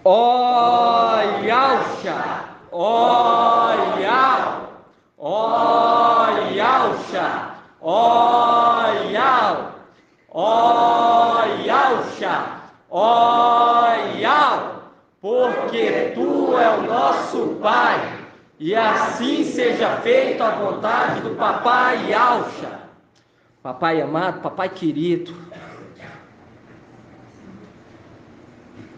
Ó Yalcha, ó Yal, ó Yalcha, ó Yal, ó Yalcha, ó Yal, porque tu é o nosso Pai, e assim seja feita a vontade do Papai Yalcha. Papai amado, papai querido,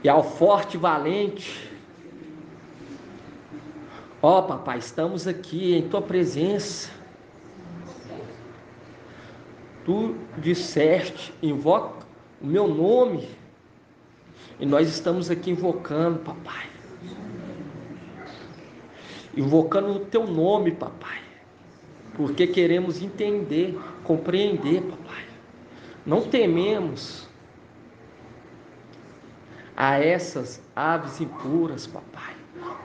e ao forte e valente, ó papai, estamos aqui em tua presença. Tu disseste, invoca o meu nome, e nós estamos aqui invocando, papai, invocando o teu nome, papai, porque queremos entender, compreender, papai. Não tememos a essas aves impuras, papai,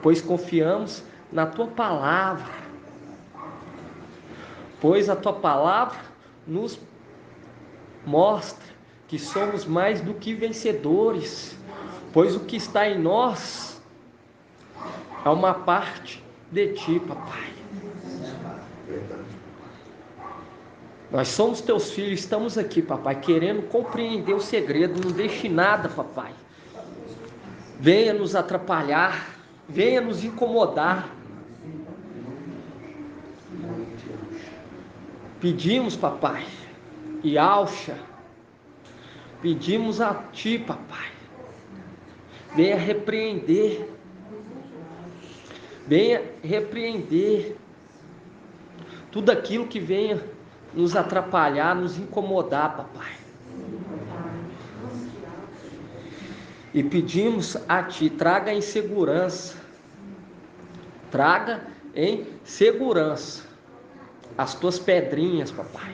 pois confiamos na tua palavra, pois a tua palavra nos mostra que somos mais do que vencedores, pois o que está em nós é uma parte de ti, papai. Nós somos teus filhos, estamos aqui, papai, querendo compreender o segredo. Não deixe nada, papai, venha nos atrapalhar, venha nos incomodar. Pedimos, papai, Yalcha, pedimos a ti, papai, venha repreender tudo aquilo que venha nos atrapalhar, nos incomodar, papai. E pedimos a ti, traga em segurança as tuas pedrinhas, papai,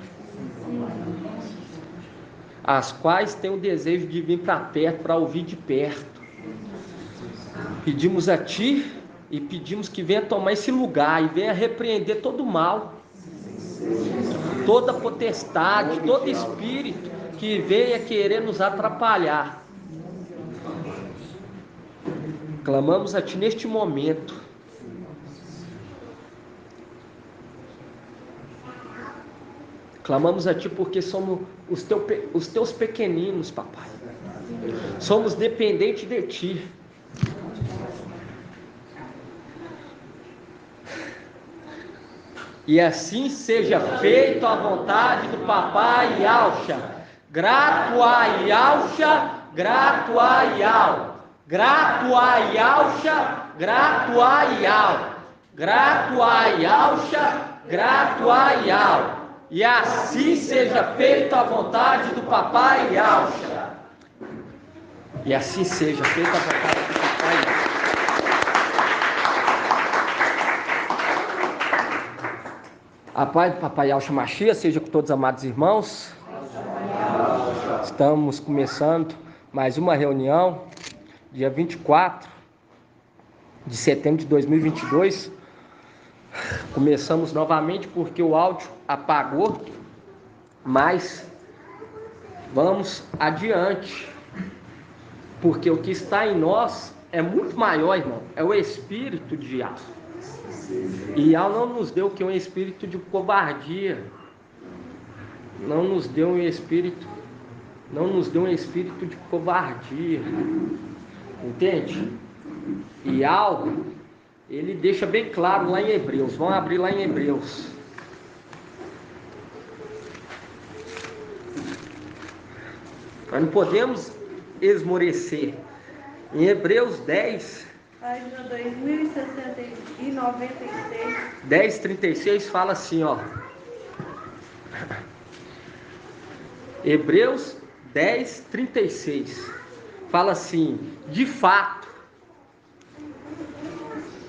as quais têm o desejo de vir para perto, para ouvir de perto. Pedimos a ti e pedimos que venha tomar esse lugar e venha repreender todo o mal, toda potestade, todo espírito que venha querer nos atrapalhar. Clamamos a ti neste momento. Clamamos a ti porque somos os teus pequeninos, papai. Somos dependentes de ti. E assim seja feito a vontade do papai Yalcha. Grato a Yalcha, grato a Yal. Grato a Yalcha, grato a Yal. Grato a Yalcha, grato a Yal. E assim seja feita a vontade do papai Yalcha. E assim seja feita a vontade do papai Yalcha. A paz do papai Yalcha Mashiach seja com todos os amados irmãos. Estamos começando mais uma reunião, dia 24 de setembro de 2022. Começamos novamente porque o áudio apagou, mas vamos adiante, porque o que está em nós é muito maior, irmão, é o espírito de Yah. E Yah não nos deu que um espírito de covardia, não nos deu um espírito de covardia, entende? E Yah, ele deixa bem claro lá em Hebreus. Vamos abrir lá em Hebreus. Nós não podemos esmorecer. Em Hebreus 10, página 2096. 10:36 fala assim, ó. Hebreus 10:36 fala assim, de fato.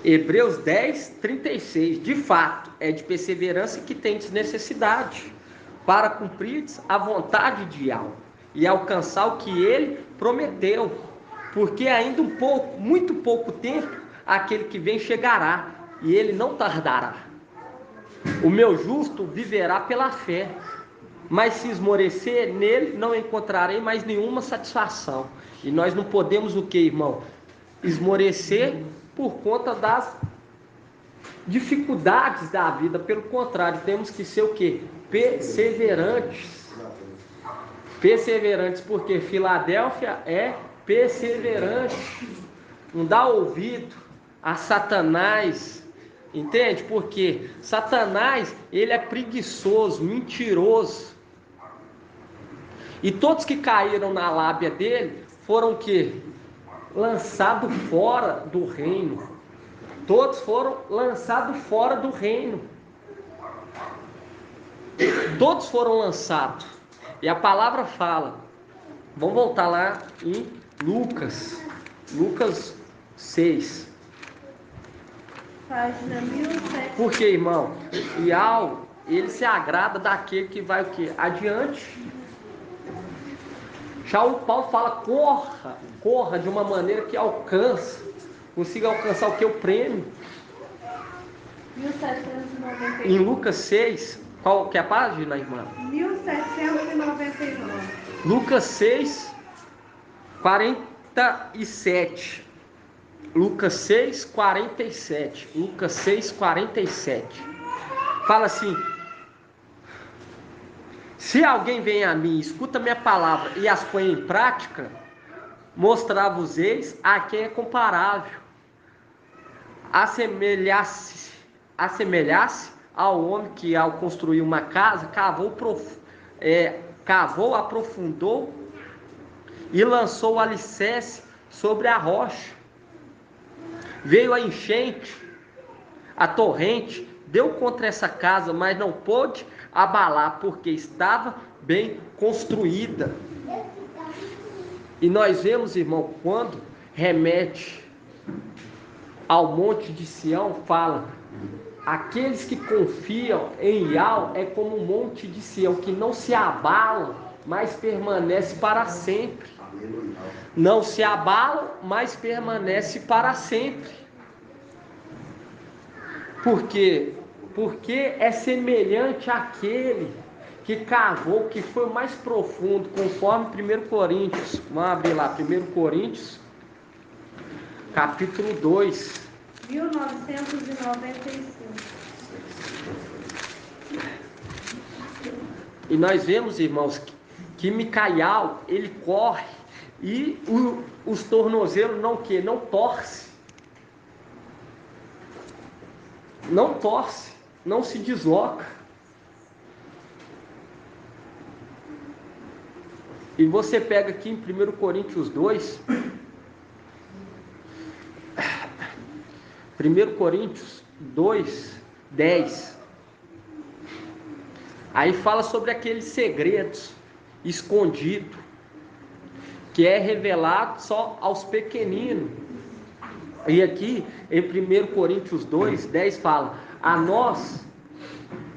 Hebreus 10:36, de fato, é de perseverança que tendes necessidade, para cumprir a vontade de Yah e alcançar o que ele prometeu, porque ainda muito pouco tempo, aquele que vem chegará, e ele não tardará. O meu justo viverá pela fé, mas se esmorecer, nele não encontrarei mais nenhuma satisfação. E nós não podemos o que, irmão? esmorecer por conta das dificuldades da vida. Pelo contrário, temos que ser o quê? Perseverantes. Perseverantes, porque Filadélfia é perseverante. Não dá ouvido a Satanás. Entende? Porque Satanás, ele é preguiçoso, mentiroso. E todos que caíram na lábia dele foram o quê? Lançados fora do reino. Todos foram lançados fora do reino. Todos foram lançados. E a palavra fala. Vamos voltar lá em Lucas. Lucas 6. Página 1700. Por quê, irmão? Ele se agrada daquele que vai o quê? Adiante. Já o Paulo fala, corra de uma maneira que consiga alcançar o que? O prêmio. 1799. Em Lucas 6, qual que é a página, irmã? 1799. Lucas 6, 47. Lucas 6, 47. Lucas 6, 47. Fala assim: se alguém vem a mim, escuta minha palavra e as põe em prática, mostrar-vos-eis a quem é comparável. Assemelhasse ao homem que, ao construir uma casa, cavou, aprofundou e lançou o alicerce sobre a rocha. Veio a enchente, a torrente, deu contra essa casa, mas não pôde abalar, porque estava bem construída. E nós vemos, irmão, quando remete ao monte de Sião, fala: aqueles que confiam em Yahweh é como um monte de Sião, que não se abala, mas permanece para sempre. Não se abala, mas permanece para sempre. Por quê? Porque é semelhante àquele que cavou, que foi o mais profundo, conforme 1 Coríntios. Vamos abrir lá, 1 Coríntios, capítulo 2. 1995. E nós vemos, irmãos, que Micaial, ele corre e os tornozelos não torce. Não torce, não se desloca. E você pega aqui em 1 Coríntios 2, 1 Coríntios 2, 10. Aí fala sobre aqueles segredos escondidos, que é revelado só aos pequeninos. E aqui em 1 Coríntios 2, 10 fala: a nós,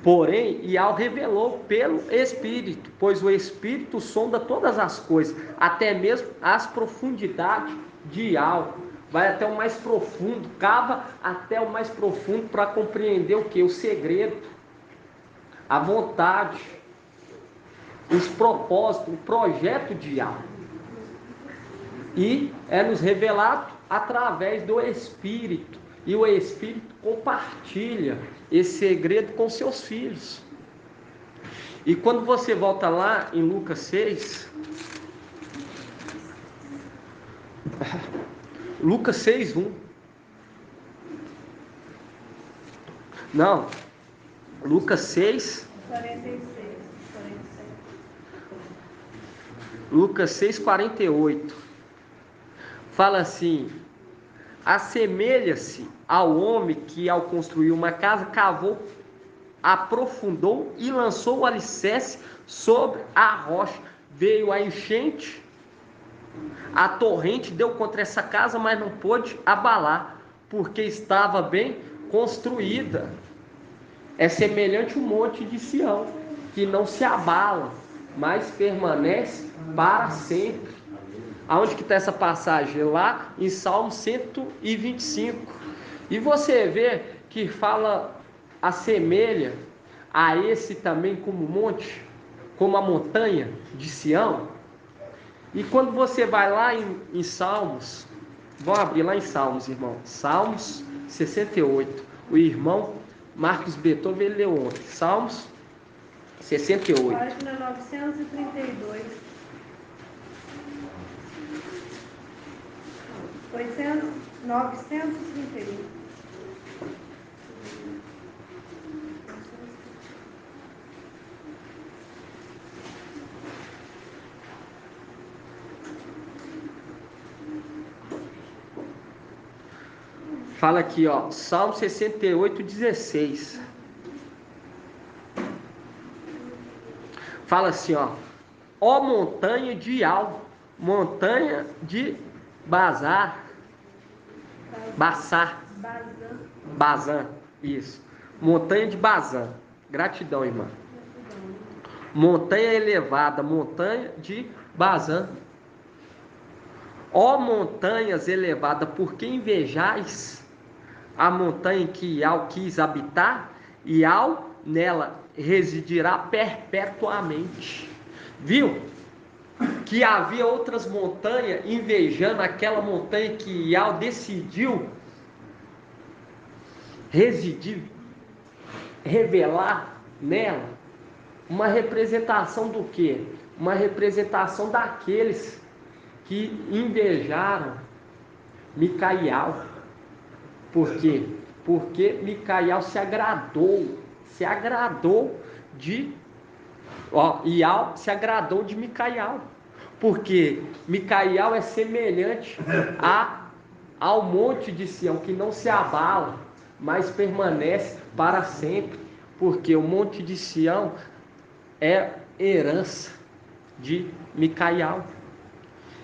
porém, Yahweh revelou pelo Espírito, pois o Espírito sonda todas as coisas, até mesmo as profundidades de Yahweh. Vai até o mais profundo, cava até o mais profundo para compreender o que? O segredo, a vontade, os propósitos, o projeto de Yahweh. E é nos revelado através do Espírito. E o Espírito compartilha esse segredo com seus filhos. E quando você volta lá em Lucas 6, Lucas 6, 1. Não, Lucas 6, 46. Lucas 6, 48. Fala assim: assemelha-se ao homem que, ao construir uma casa, cavou, aprofundou e lançou o alicerce sobre a rocha. Veio a enchente, a torrente deu contra essa casa, mas não pôde abalar, porque estava bem construída. É semelhante ao monte de Sião, que não se abala, mas permanece para sempre. Aonde que está essa passagem? Lá em Salmo 125. E você vê que fala, assemelha a esse também como monte, como a montanha de Sião. E quando você vai lá em Salmos Vão abrir lá em Salmos, irmão. Salmos 68. O irmão Marcos Beethoven leu ontem. Salmos 68. Página 932. 931. Fala aqui, ó. Salmo 68, 16. Fala assim, ó. Ó montanha de montanha de Bazar. Bassar. Bazã. Isso. Montanha de Bazã. Gratidão, irmã. Montanha elevada, montanha de Bazã. Ó montanhas elevadas, por que invejais a montanha que Iau quis habitar? Iau nela residirá perpetuamente. Viu? Que havia outras montanhas invejando aquela montanha que Iau decidiu residir, revelar nela. Uma representação do quê? Uma representação daqueles que invejaram Micaial. Por quê? Porque Micaial se agradou de Iau se agradou de Micaial. Porque Micaial é semelhante ao monte de Sião, que não se abala, mas permanece para sempre. Porque o monte de Sião é herança de Micaial.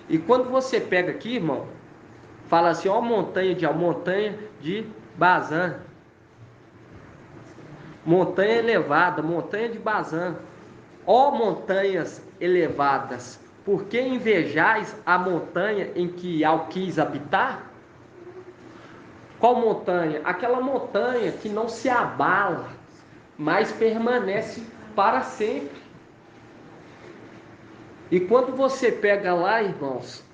E quando você pega aqui, irmão, fala assim, ó montanha de Bazã. Montanha elevada, montanha de Bazã. Ó montanhas elevadas, por que invejais a montanha em que Iau quis habitar? Qual montanha? Aquela montanha que não se abala, mas permanece para sempre. E quando você pega lá, irmãos,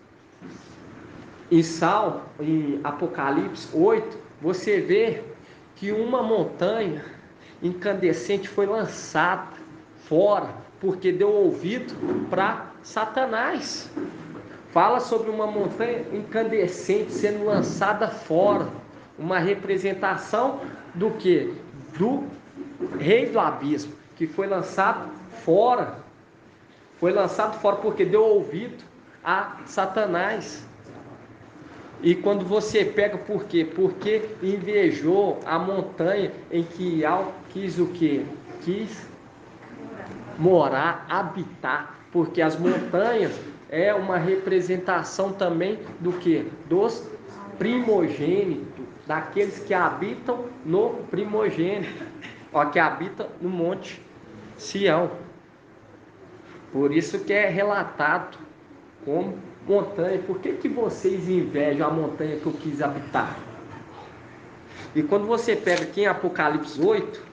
em Apocalipse 8, você vê que uma montanha incandescente foi lançada fora, porque deu ouvido para Satanás. Fala sobre uma montanha incandescente sendo lançada fora, uma representação do que? Do rei do abismo, que foi lançado fora. Foi lançado fora porque deu ouvido a Satanás. E quando você pega, por quê? Porque invejou a montanha em que Iau quis o quê? Quis morar, habitar. Porque as montanhas é uma representação também do quê? Dos primogênitos, daqueles que habitam no primogênito, ó, que habitam no monte Sião. Por isso que é relatado como montanha. Por que vocês invejam a montanha que eu quis habitar? E quando você pega aqui em Apocalipse 8,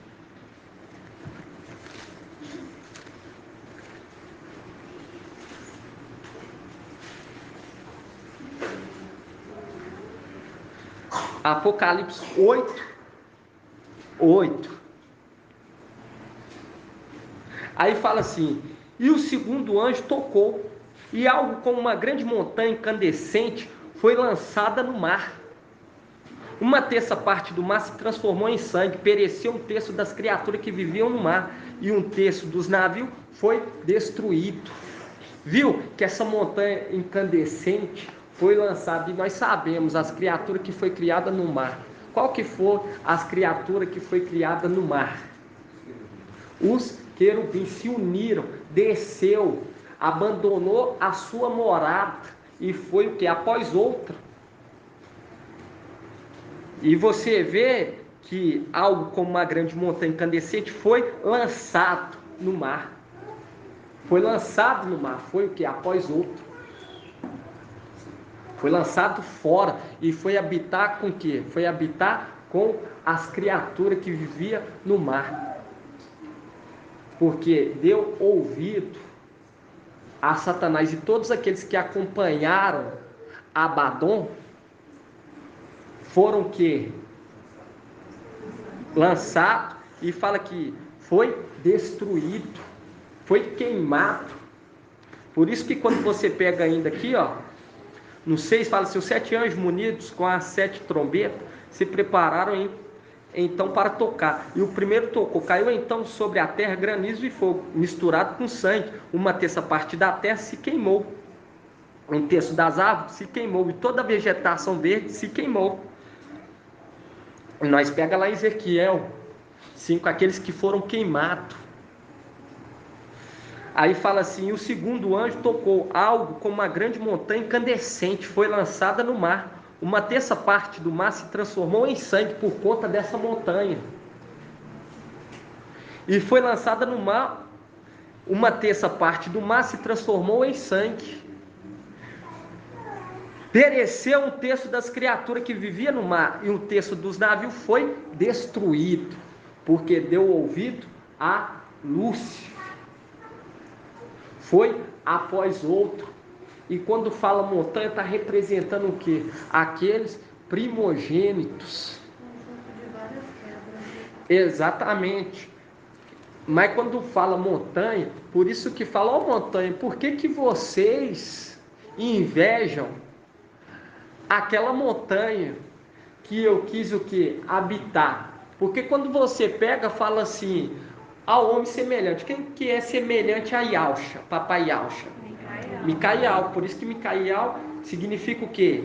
Apocalipse 8. Aí fala assim, e o segundo anjo tocou, e algo como uma grande montanha incandescente foi lançada no mar. Uma terça parte do mar se transformou em sangue, pereceu um terço das criaturas que viviam no mar, e um terço dos navios foi destruído. Viu que essa montanha incandescente foi lançada, e nós sabemos as criaturas que foi criada no mar. Qual que foi as criaturas que foi criada no mar? Os querubins se uniram, desceu, abandonou a sua morada e foi o que? Após outra. E você vê que algo como uma grande montanha incandescente foi lançado no mar. Foi lançado no mar, foi o que? Após outro. Foi lançado fora e foi habitar com o quê? Foi habitar com as criaturas que viviam no mar. Porque deu ouvido a Satanás, e todos aqueles que acompanharam Abaddon foram o quê? Lançados, e fala que foi destruído, foi queimado. Por isso que quando você pega ainda aqui, ó, no 6 fala assim: os 7 anjos munidos com as 7 trombetas se prepararam então para tocar. E o primeiro tocou, caiu então sobre a terra granizo e fogo, misturado com sangue. Uma terça parte da terra se queimou. Um terço das árvores se queimou. E toda a vegetação verde se queimou. E nós pega lá em Ezequiel 5, aqueles que foram queimados. Aí fala assim: o segundo anjo tocou, algo como uma grande montanha incandescente foi lançada no mar. Uma terça parte do mar se transformou em sangue por conta dessa montanha. E foi lançada no mar, uma terça parte do mar se transformou em sangue. Pereceu um terço das criaturas que viviam no mar, e um terço dos navios foi destruído, porque deu ouvido a Lúcifer. Foi após outro. E quando fala montanha, está representando o quê? Aqueles primogênitos. Exatamente. Mas quando fala montanha, por isso que fala, ó montanha, por que vocês invejam aquela montanha que eu quis o quê? Habitar? Porque quando você pega, fala assim, ao homem semelhante. Quem que é semelhante a Yalcha, papai Yalcha? Micael. Por isso que Micael significa o quê?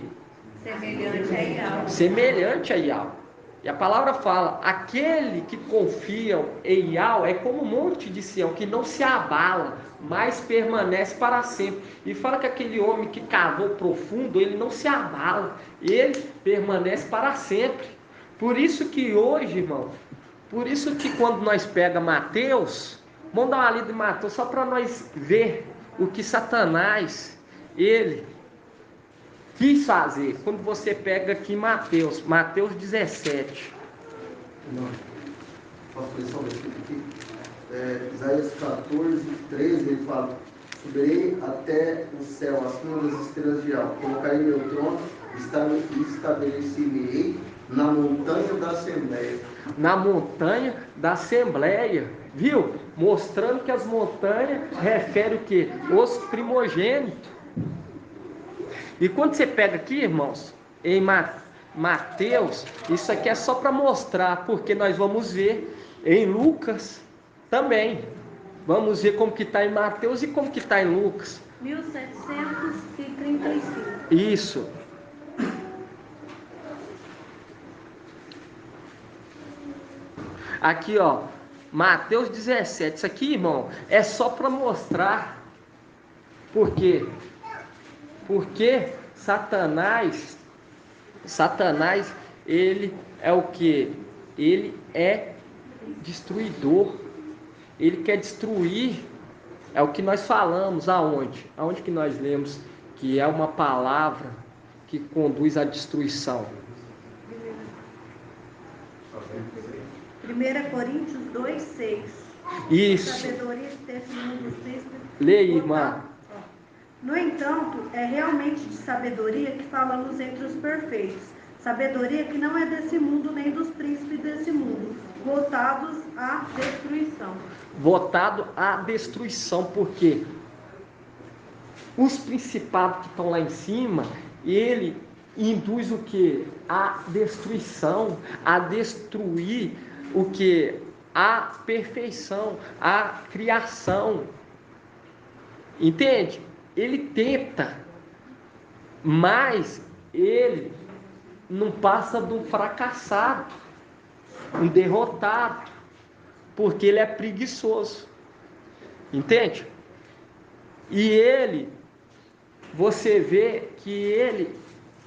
Semelhante a Ial. Semelhante a Ial. E a palavra fala, aquele que confia em Ial é como um monte de Sião, que não se abala, mas permanece para sempre. E fala que aquele homem que cavou profundo, ele não se abala, ele permanece para sempre. Por isso que hoje, irmão, por isso que quando nós pega Mateus, vamos dar uma lida em Mateus, só para nós ver o que Satanás, ele quis fazer. Quando você pega aqui Mateus 17. Não. Posso ler só um versículo aqui? Isaías 14, 13, ele fala: subirei até o céu, acima das estrelas de alto, colocarei meu trono e estabeleci-me na montanha da Assembleia. Na montanha da Assembleia, viu? Mostrando que as montanhas referem o quê? Os primogênitos. E quando você pega aqui, irmãos, em Mateus, isso aqui é só para mostrar, porque nós vamos ver em Lucas também. Vamos ver como que está em Mateus e como que está em Lucas. 1735. Isso. Aqui, ó, Mateus 17. Isso aqui, irmão, é só para mostrar. Por quê? Porque Satanás, ele é o quê? Ele é destruidor. Ele quer destruir. É o que nós falamos aonde? Aonde que nós lemos que é uma palavra que conduz à destruição? 1 Coríntios 2, 6. Isso. Sabedoria desse mundo dos príncipes. Leia, irmã. No entanto, é realmente de sabedoria que falamos entre os perfeitos. Sabedoria que não é desse mundo nem dos príncipes desse mundo, voltados à destruição. Voltado à destruição, porque os principados que estão lá em cima, ele induz o que? A destruição, a destruir o que? A perfeição, a criação. Entende? Ele tenta, mas ele não passa de um fracassado, um derrotado, porque ele é preguiçoso. Entende? E ele, você vê que ele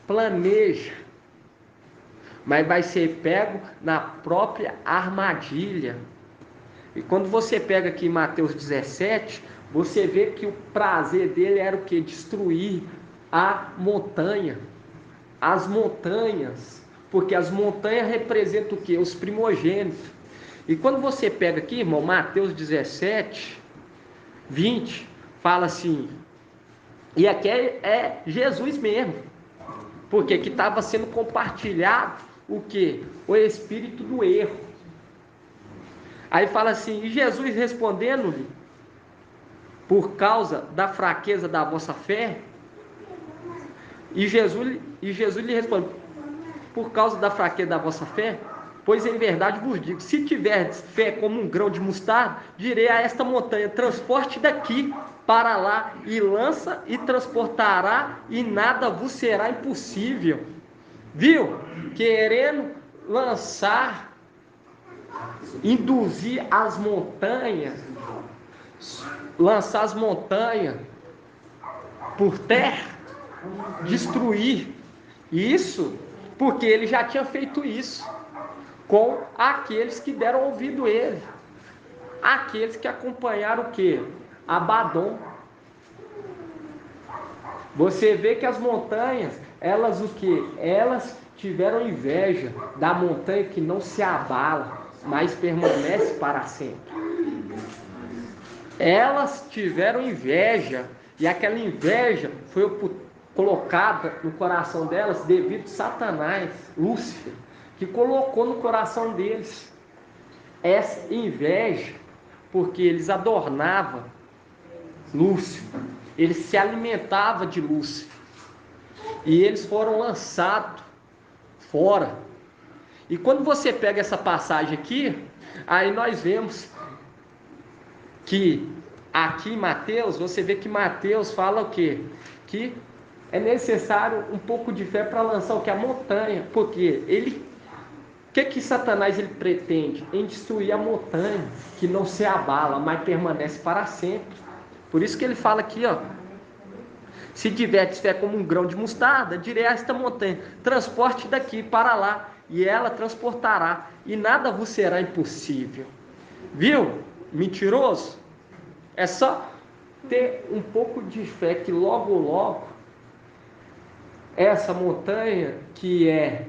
planeja, mas vai ser pego na própria armadilha. E quando você pega aqui em Mateus 17, você vê que o prazer dele era o que? Destruir a montanha, as montanhas, porque as montanhas representam o que? Os primogênitos. E quando você pega aqui, irmão, Mateus 17, 20, fala assim, e aqui é Jesus mesmo, Porque que estava sendo compartilhado o quê? O espírito do erro. Aí fala assim, e Jesus respondendo-lhe, por causa da fraqueza da vossa fé, e Jesus lhe responde, por causa da fraqueza da vossa fé, pois em verdade vos digo, se tiverdes fé como um grão de mostarda, direi a esta montanha, transporte daqui para lá, e lança e transportará, e nada vos será impossível. Viu? Querendo lançar, induzir as montanhas, lançar as montanhas por terra, destruir. Isso porque ele já tinha feito isso com aqueles que deram ouvido a ele, aqueles que acompanharam o quê? Abaddon. Você vê que as montanhas, elas o quê? Elas tiveram inveja da montanha que não se abala, mas permanece para sempre. Elas tiveram inveja, e aquela inveja foi colocada no coração delas devido a Satanás, Lúcifer, que colocou no coração deles essa inveja, porque eles adornavam Lúcifer, eles se alimentavam de Lúcifer, e eles foram lançados fora. E quando você pega essa passagem aqui, aí nós vemos que aqui em Mateus, você vê que Mateus fala o quê? Que é necessário um pouco de fé para lançar o que? A montanha, porque ele, o que Satanás ele pretende? Em destruir a montanha, que não se abala, mas permanece para sempre. Por isso que ele fala aqui, ó, se tiverdes fé como um grão de mostarda, direi a esta montanha, transporte daqui para lá, e ela transportará, e nada vos será impossível. Viu? Mentiroso? É só ter um pouco de fé que logo essa montanha que é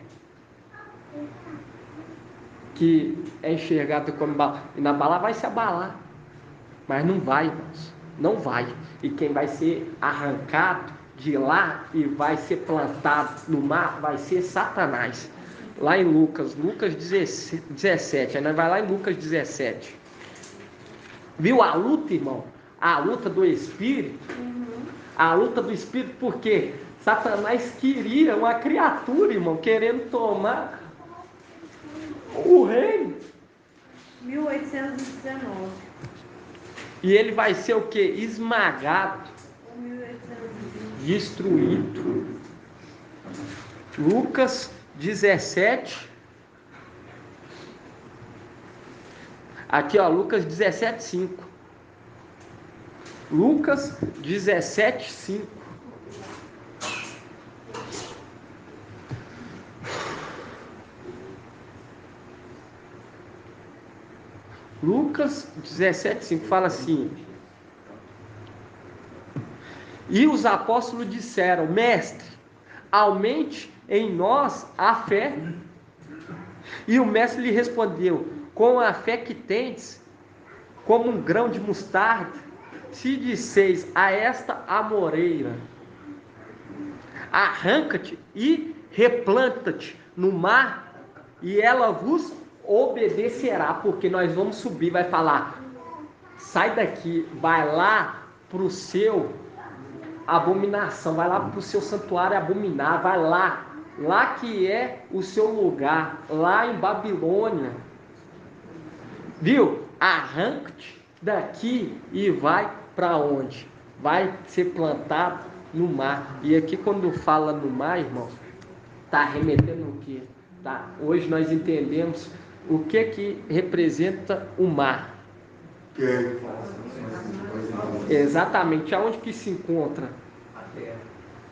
enxergada como inabalável vai se abalar, mas não vai, irmãos, não vai. E quem vai ser arrancado de lá e vai ser plantado no mar vai ser Satanás. Lá em Lucas 17, aí nós vai lá em Lucas 17. Viu a luta, irmão? A luta do Espírito. A luta do Espírito, porque Satanás queria uma criatura, irmão, querendo tomar o reino. 1819. E ele vai ser o quê? Esmagado. 1820. Destruído. Lucas 17. Aqui, ó, Lucas 17, 5. Lucas 17, 5. Lucas 17, 5 fala assim: e os apóstolos disseram, mestre, aumente em nós a fé. E o mestre lhe respondeu, com a fé que tendes, como um grão de mostarda, se disseis a esta amoreira, arranca-te e replanta-te no mar, e ela vos obedecerá, porque nós vamos subir, vai falar, sai daqui, vai lá para o seu abominação, vai lá para o seu santuário abominar, vai lá que é o seu lugar, lá em Babilônia, viu? Arranca-te daqui e vai para onde? Vai ser plantado no mar. E aqui quando fala no mar, irmão, está remetendo o quê? Tá? Hoje nós entendemos o que representa o mar. Exatamente, aonde que se encontra?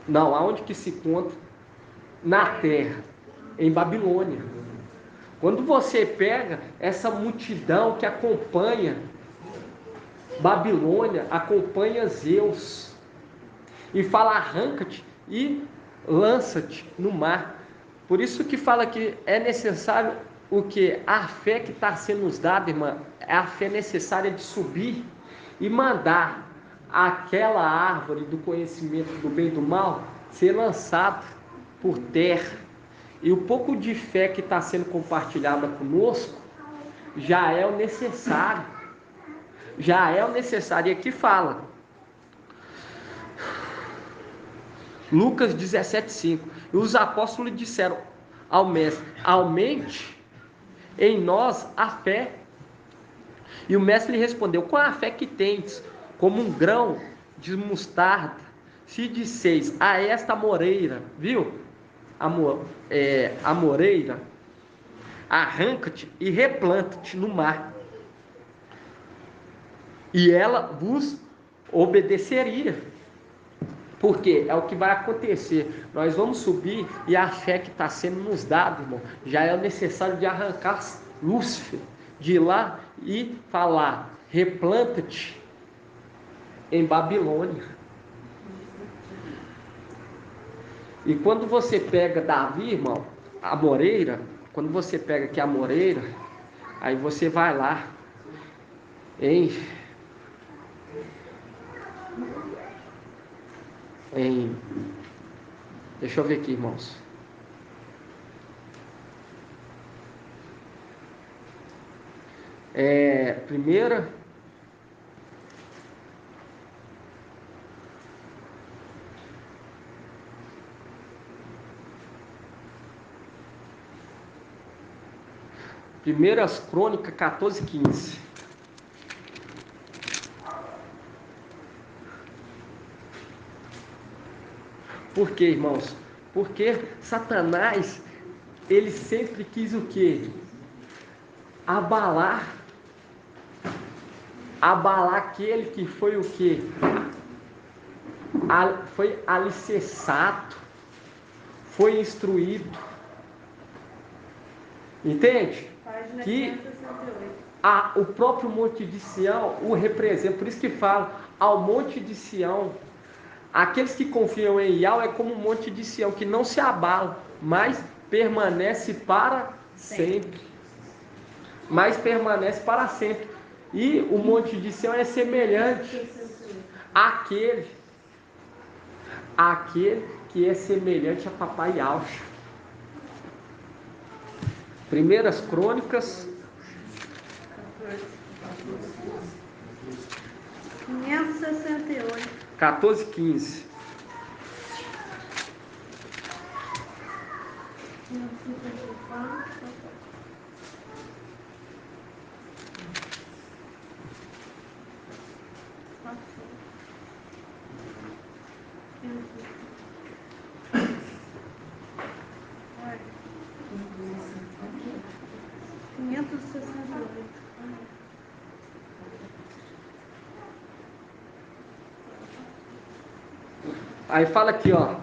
Não, aonde que se encontra? Na terra, em Babilônia. Quando você pega essa multidão que acompanha Babilônia, acompanha Zeus, e fala arranca-te e lança-te no mar. Por isso que fala que é necessário o que? A fé que está sendo nos dada, irmã, é a fé necessária de subir e mandar aquela árvore do conhecimento do bem e do mal ser lançada por terra. E o pouco de fé que está sendo compartilhada conosco já é o necessário. Já é o necessário. E aqui fala, Lucas 17,5. E os apóstolos disseram ao mestre: aumente em nós a fé. E o mestre lhe respondeu: qual a fé que tendes? Como um grão de mostarda. Se disseis a esta moreira, viu? A moreira, arranca-te e replanta-te no mar, e ela vos obedeceria. Porque é o que vai acontecer. Nós vamos subir e a fé que está sendo nos dada, irmão, já é necessário de arrancar Lúcifer de lá e falar: replanta-te em Babilônia. E quando você pega Davi, irmão, a moreira, quando você pega aqui a moreira, aí você vai lá em deixa eu ver aqui, irmãos. Primeira Primeiras Crônicas 14:15. Por quê, irmãos? Porque Satanás, ele sempre quis o quê? Abalar aquele que foi o quê? Foi alicerçado, foi instruído. Entende? Página Que 568. o próprio Monte de Sião o representa. Por isso que fala ao Monte de Sião. Aqueles que confiam em Yahweh é como o Monte de Sião, que não se abala, mas permanece para sempre. Mas permanece para sempre. E o Monte de Sião é semelhante àquele que é semelhante a Papai Yahweh. Primeiras Crônicas 568. 14:15. Aí fala aqui, ó,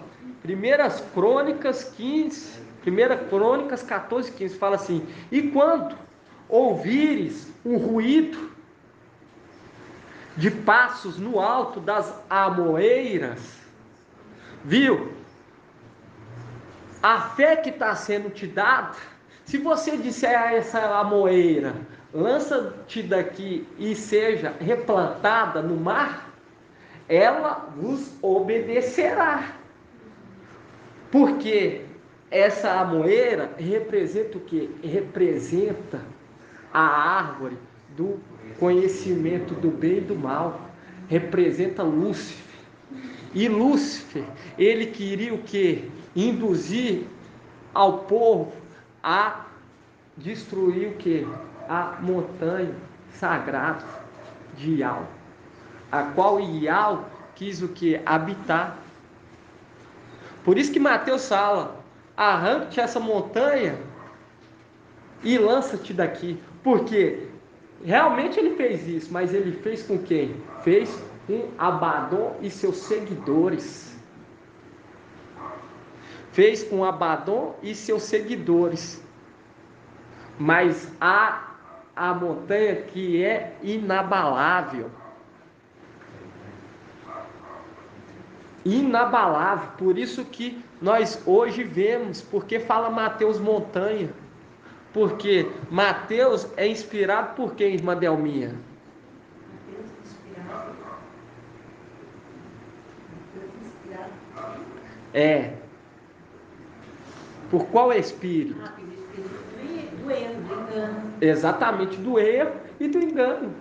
Primeiras Crônicas 15, Primeira Crônicas 14:15, fala assim: e quando ouvires o ruído de passos no alto das amoeiras, viu? A fé que está sendo te dada, se você disser a essa amoeira, lança-te daqui e seja replantada no mar, ela vos obedecerá. Porque essa amoeira representa o quê? Representa a árvore do conhecimento do bem e do mal. Representa Lúcifer. E Lúcifer, ele queria o quê? Induzir ao povo a destruir o quê? A montanha sagrada de Iau, a qual Iau quis o quê? Habitar. Por isso que Mateus fala: arranca-te essa montanha e lança-te daqui. Porque realmente ele fez isso, mas ele fez com quem? Fez com Abadom e seus seguidores. Fez com Abadom e seus seguidores. Mas há a montanha que é inabalável. Inabalável. Por isso que nós hoje vemos, porque fala Mateus montanha. Porque Mateus é inspirado por quem, irmã Delminha? Por qual espírito? Pelo espírito do erro, do engano. Exatamente, do erro e do engano.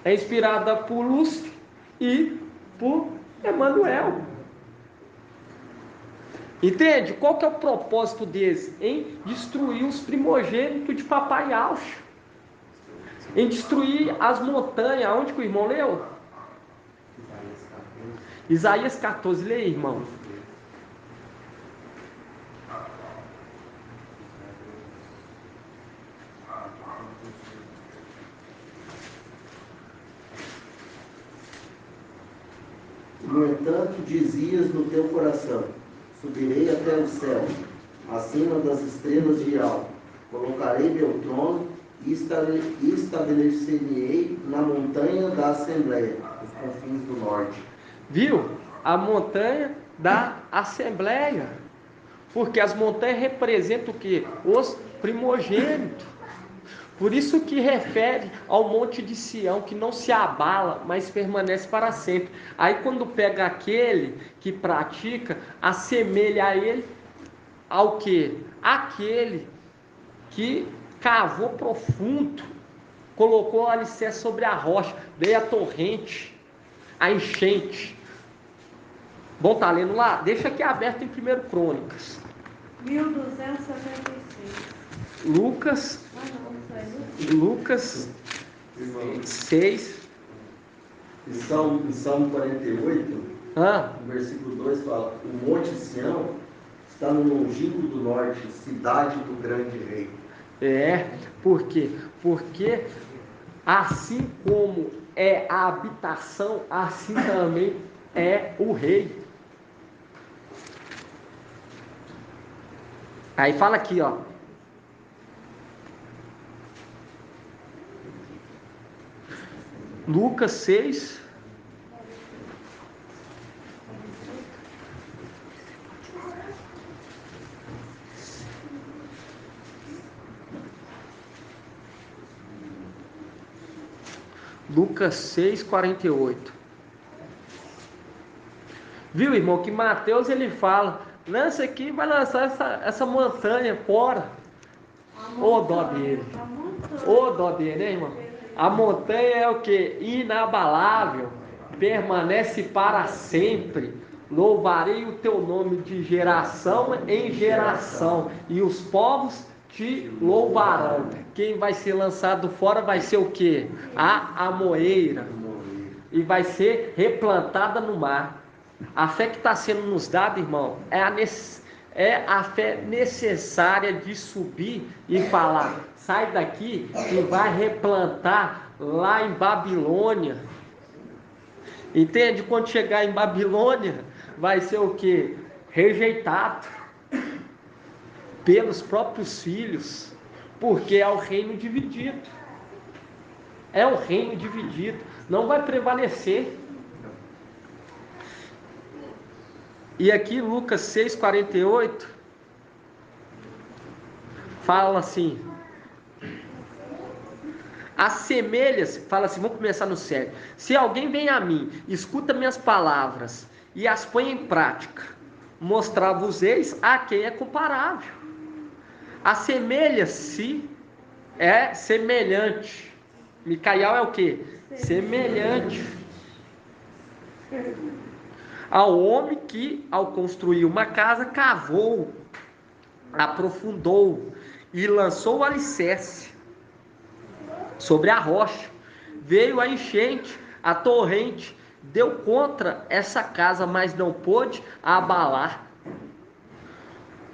É inspirada por Lúcifer e por Emanuel. Entende? Qual que é o propósito deles? Em destruir os primogênitos de Papai Alcho. Em destruir as montanhas. Onde que o irmão leu? Isaías 14. Lê aí, irmão. No entanto, dizias no teu coração: subirei até o céu, acima das estrelas de alto. Colocarei meu trono e estabelecer-me-ei na montanha da Assembleia, nos confins do norte. Viu? A montanha da Assembleia. Porque as montanhas representam o quê? Os primogênitos. Por isso que refere ao monte de Sião, que não se abala, mas permanece para sempre. Aí quando pega aquele que pratica, assemelha a ele ao quê? Aquele que cavou profundo, colocou o alicerce sobre a rocha, veio a torrente, a enchente. Bom, tá lendo lá? Deixa aqui aberto em 1 Crônicas. 1276. Lucas, Lucas Irmão, 6. em Salmo 48, Ah, no versículo 2 fala: o monte de Sião está no longínquo do norte, cidade do grande rei. por quê? Porque assim como é a habitação, assim também é o rei. Aí fala aqui, ó. Lucas 6. Lucas 6, 48. Viu, irmão, que Mateus ele fala: lança aqui, vai lançar essa montanha fora. Ô dó dele. Ô dó dele, né, irmão? A montanha é o que? Inabalável, permanece para sempre. Louvarei o teu nome de geração em geração, e os povos te louvarão. Quem vai ser lançado fora vai ser o que? A amoeira, e vai ser replantada no mar. A fé que está sendo nos dada, irmão, é a fé necessária de subir e falar: sai daqui e vai replantar lá em Babilônia. Entende? Quando chegar em Babilônia, vai ser o que? Rejeitado pelos próprios filhos, porque é o reino dividido. É o reino dividido, não vai prevalecer. E aqui Lucas 6,48 fala assim: assemelha-se, fala assim, vamos começar no sério. Se alguém vem a mim, escuta minhas palavras e as põe em prática, mostrar-vos-eis a quem é comparável. Assemelha-se é semelhante. Micael é o que? Semelhante ao homem que, ao construir uma casa, cavou, aprofundou e lançou o alicerce sobre a rocha. Veio a enchente, a torrente, deu contra essa casa, mas não pôde abalar.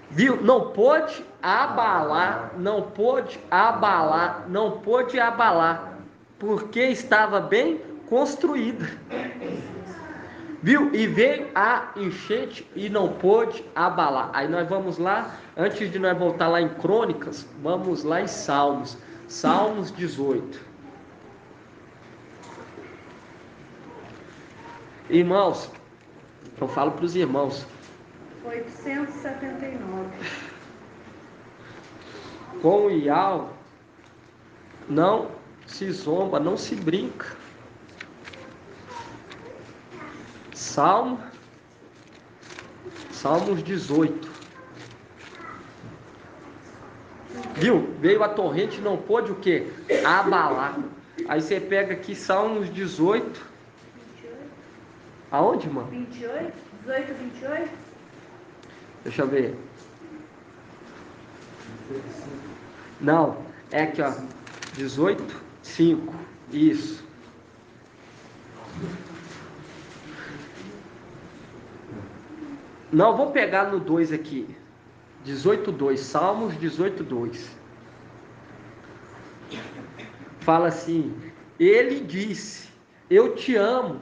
Viu? Não pôde abalar, não pôde abalar, não pôde abalar, porque estava bem construída. Viu? E veio a enchente e não pôde abalar. Aí nós vamos lá, antes de nós voltar lá em Crônicas, vamos lá em Salmos. Salmos 18. Irmãos, eu falo para os irmãos. 879. Com o Ial, não se zomba, não se brinca. Salmos 18. Viu? Veio a torrente e não pôde o quê? Abalar. Aí você pega aqui Salmos 18. 28. Aonde, mano? 28? 18, 28? Deixa eu ver. Não, é aqui, ó. 18, 5. Isso. Não, vou pegar no 2 aqui. 18:2, Salmos 18:2. Fala assim: Ele disse: Eu te amo,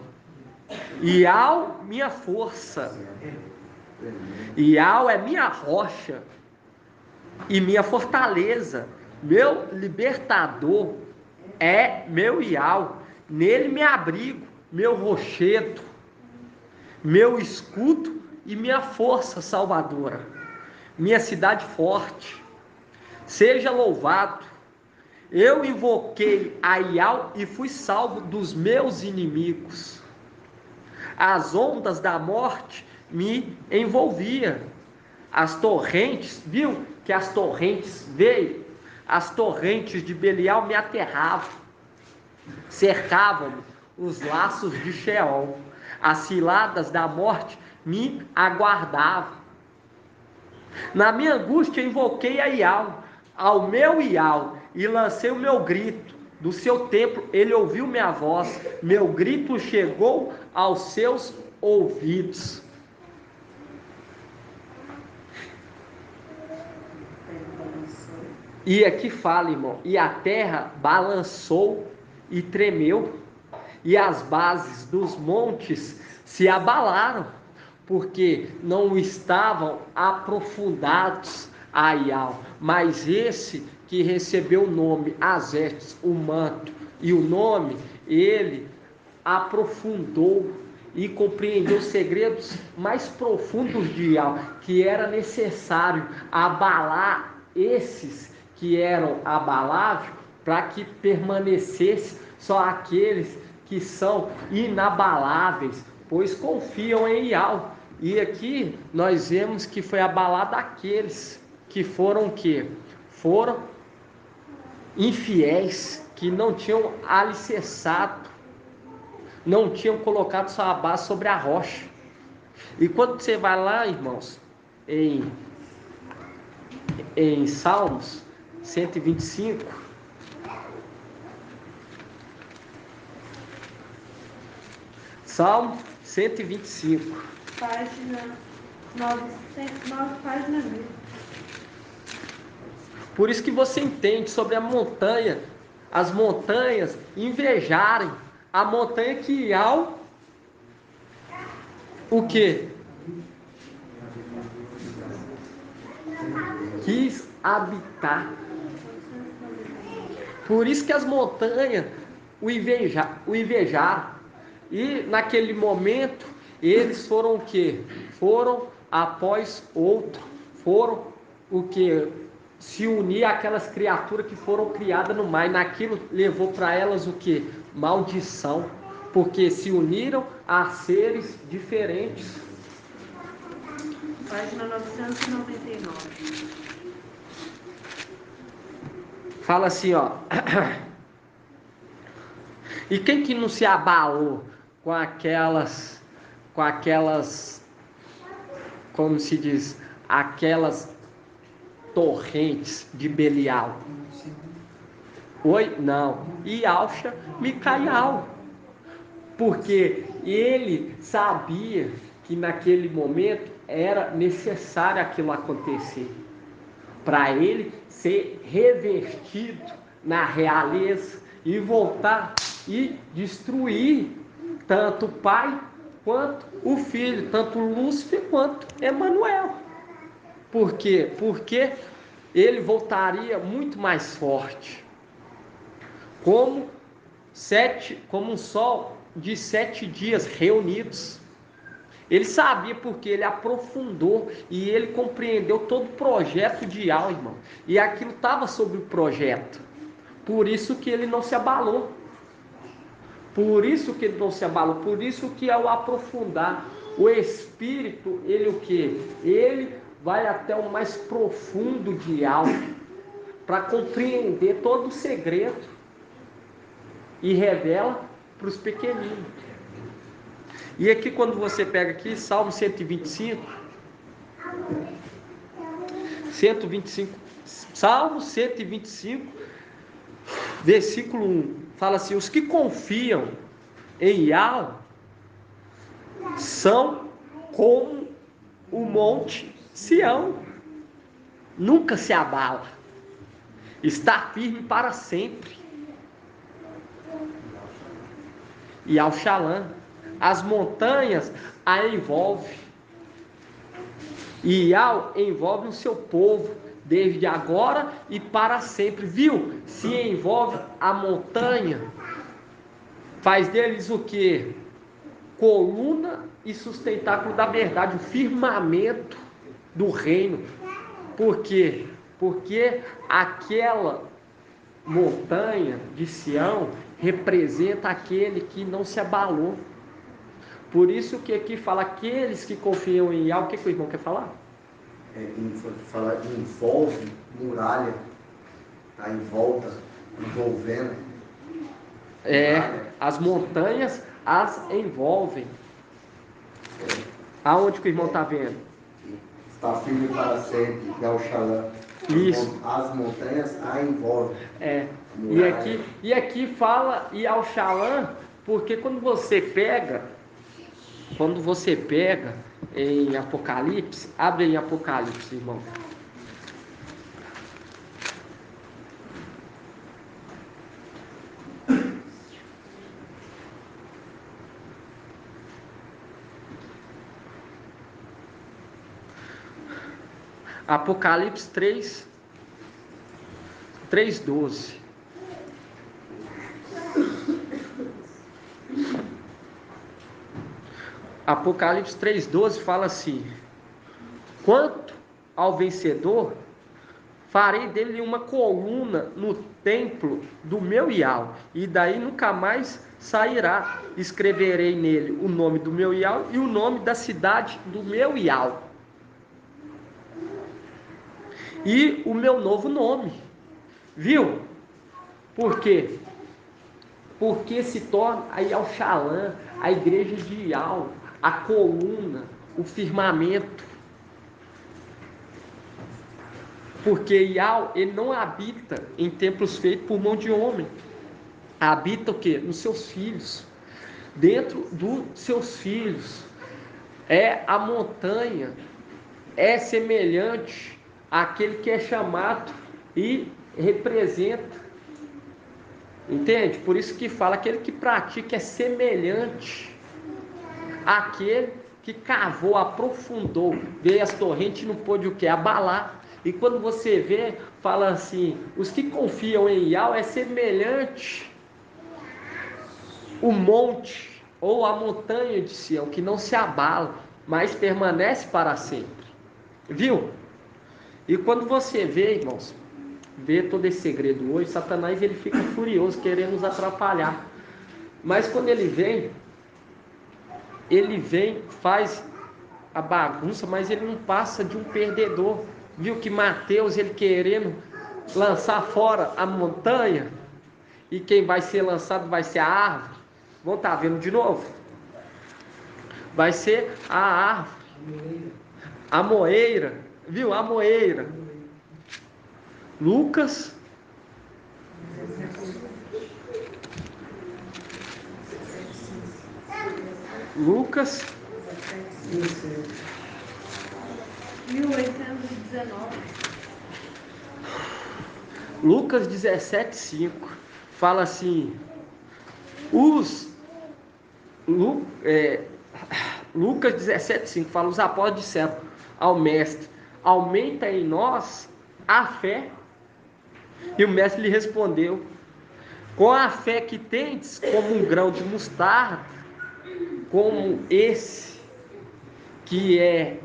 Iau, minha força, Iau é minha rocha e minha fortaleza, meu libertador é meu Iau, nele me abrigo, meu rochedo, meu escudo e minha força salvadora, minha cidade forte. Seja louvado. Eu invoquei a Iau e fui salvo dos meus inimigos. As ondas da morte me envolviam. As torrentes, viu que as torrentes veio? As torrentes de Belial me aterravam. Cercavam-me os laços de Sheol. As ciladas da morte me aguardavam. Na minha angústia invoquei a Iau, ao meu Iau, e lancei o meu grito. Do seu templo ele ouviu minha voz, meu grito chegou aos seus ouvidos. E aqui fala, irmão, e a terra balançou e tremeu, e as bases dos montes se abalaram, porque não estavam aprofundados a Iau, mas esse que recebeu o nome Azestes, o manto, e o nome, ele aprofundou e compreendeu os segredos mais profundos de Iau, que era necessário abalar esses que eram abaláveis, para que permanecesse só aqueles que são inabaláveis, pois confiam em Iau. E aqui nós vemos que foi abalado aqueles que foram o quê? Foram infiéis, que não tinham alicerçado, não tinham colocado sua base sobre a rocha. E quando você vai lá, irmãos, em Salmos 125, Salmo 125. Página 909, página 1000. Por isso que você entende sobre a montanha, as montanhas invejarem a montanha que Iau, o que? Quis habitar. Por isso que as montanhas o invejaram. E naquele momento, eles foram o que? Foram após outro. Foram o que? Se unir àquelas criaturas que foram criadas no mar. E naquilo levou para elas o que? Maldição. Porque se uniram a seres diferentes. Página 999. Fala assim, ó. E quem que não se abalou com aquelas, como se diz, aquelas torrentes de Belial? Oi? Não. Iauxa, Micaial. Porque ele sabia que naquele momento era necessário aquilo acontecer, para ele ser revestido na realeza e voltar e destruir tanto o pai quanto o filho, tanto Lúcifer quanto Emanuel. Por quê? Porque ele voltaria muito mais forte, como um sol de 7 dias reunidos. Ele sabia, porque ele aprofundou e ele compreendeu todo o projeto de Iau, irmão. E aquilo estava sobre o projeto. Por isso que ele não se abalou. Por isso que ele não se abalou. Por isso que ao aprofundar O Espírito, ele o quê? Ele vai até o mais profundo de algo para compreender todo o segredo e revela para os pequeninos. E aqui quando você pega aqui Salmo 125, Salmo 125, versículo 1, fala assim: os que confiam em Yahweh são como o monte Sião, nunca se abala, está firme para sempre. E ao Shalom, as montanhas a envolve, e Yahweh envolve o seu povo, desde agora e para sempre. Viu? Se envolve a montanha, faz deles o que? Coluna e sustentáculo da verdade, o firmamento do reino. Por quê? Porque aquela montanha de Sião representa aquele que não se abalou. Por isso que aqui fala aqueles que confiam em Yahweh. O que o irmão quer falar? Falar envolve muralha, tá em volta, envolvendo. As montanhas as envolvem. Aonde que o irmão está vendo? Está firme para sempre, é o Shalom. Isso. As montanhas a envolvem. E aqui fala e ao Shalom, porque quando você pega em Apocalipse, abre em Apocalipse, irmão. Apocalipse 3:12. Apocalipse 3:12 fala assim: quanto ao vencedor, farei dele uma coluna no templo do meu Yahweh, e daí nunca mais sairá. Escreverei nele o nome do meu Yahweh e o nome da cidade do meu Yahweh, e o meu novo nome. Viu? Por quê? Porque se torna aí ao Shalom, a igreja de Yahweh, a coluna, o firmamento. Porque Yahweh, ele não habita em templos feitos por mão de homem. Habita o quê? Nos seus filhos. Dentro dos seus filhos. A montanha é semelhante àquele que é chamado e representa. Entende? Por isso que fala, aquele que pratica é semelhante àquele que cavou, aprofundou, veio as torrentes e não pôde o quê? Abalar. E quando você vê, fala assim, os que confiam em Yahweh é semelhante o monte ou a montanha de Sião, que não se abala, mas permanece para sempre. Viu? E quando você vê, irmãos, vê todo esse segredo hoje, Satanás ele fica furioso, querendo nos atrapalhar. Mas quando ele vem, faz a bagunça, mas ele não passa de um perdedor. Viu que Mateus, ele querendo lançar fora a montanha, e quem vai ser lançado vai ser a árvore. Vão estar vendo de novo? Vai ser a árvore, a moeira, viu? A moeira. Lucas 1819. Lucas 17:5 fala assim: Lucas 17:5 fala, os apóstolos disseram ao mestre: aumenta em nós a fé. E o mestre lhe respondeu: com a fé que tendes, como um grão de mostarda, como esse que é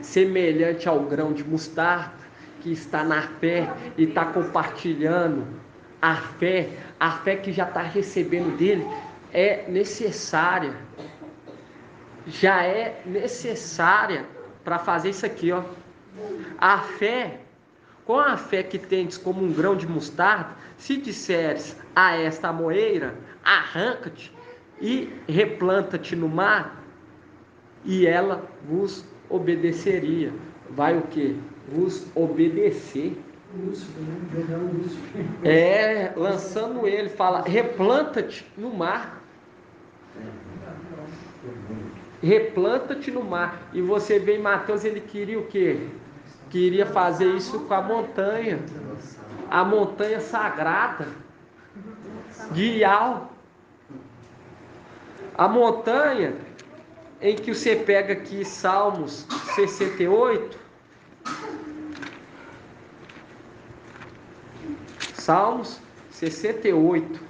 semelhante ao grão de mostarda, que está na fé e está compartilhando a fé que já está recebendo dele, é necessária. já é necessária para fazer isso aqui, ó. A fé, com a fé que tendes como um grão de mostarda, se disseres a esta amoeira, arranca-te e replanta-te no mar, e ela vos obedeceria. Vai o quê? Vos obedecer. Lançando ele, fala, replanta-te no mar. Replanta-te no mar. E você vê em Mateus, ele queria o quê? Queria fazer isso com a montanha sagrada de Ial. A montanha em que você pega aqui Salmos 68. Salmos 68.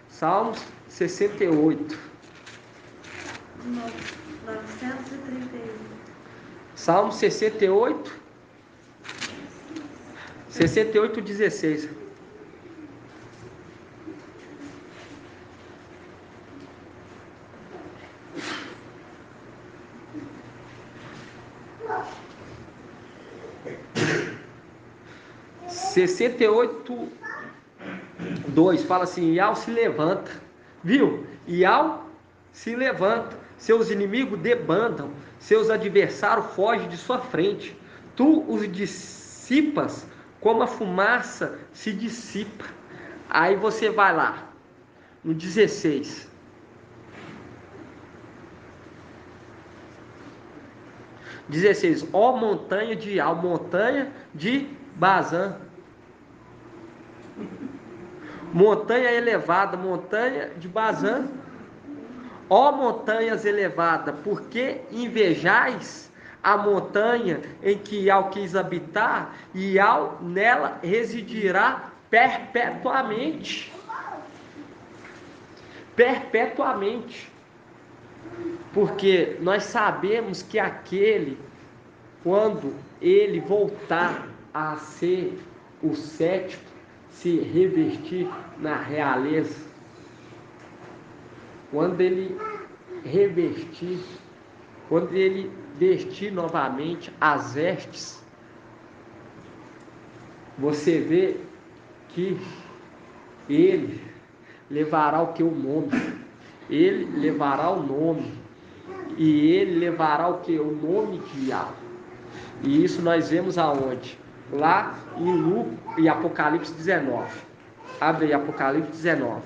Salmos 68. 931. Salmos 68. 68, 16. Sessenta e oito, 2 fala assim: Ial se levanta, viu? Ial se levanta, seus inimigos debandam, seus adversários fogem de sua frente. Tu os dissipas como a fumaça se dissipa. Aí você vai lá, no 16. Ó montanha de Ial, montanha de Bazã. Montanha elevada, montanha de Bazã. Ó montanhas elevadas, por que invejais a montanha em que Ial quis habitar? E Ial nela residirá perpetuamente. Perpetuamente. Porque nós sabemos que aquele, quando ele voltar a ser o sétimo, se revestir na realeza, quando ele revestir, quando ele vestir novamente as vestes, você vê que ele levará o que? O nome. Ele levará o nome. E ele levará o que? O nome de Ial. E isso nós vemos aonde? Lá em Apocalipse 19. Abre aí Apocalipse 19.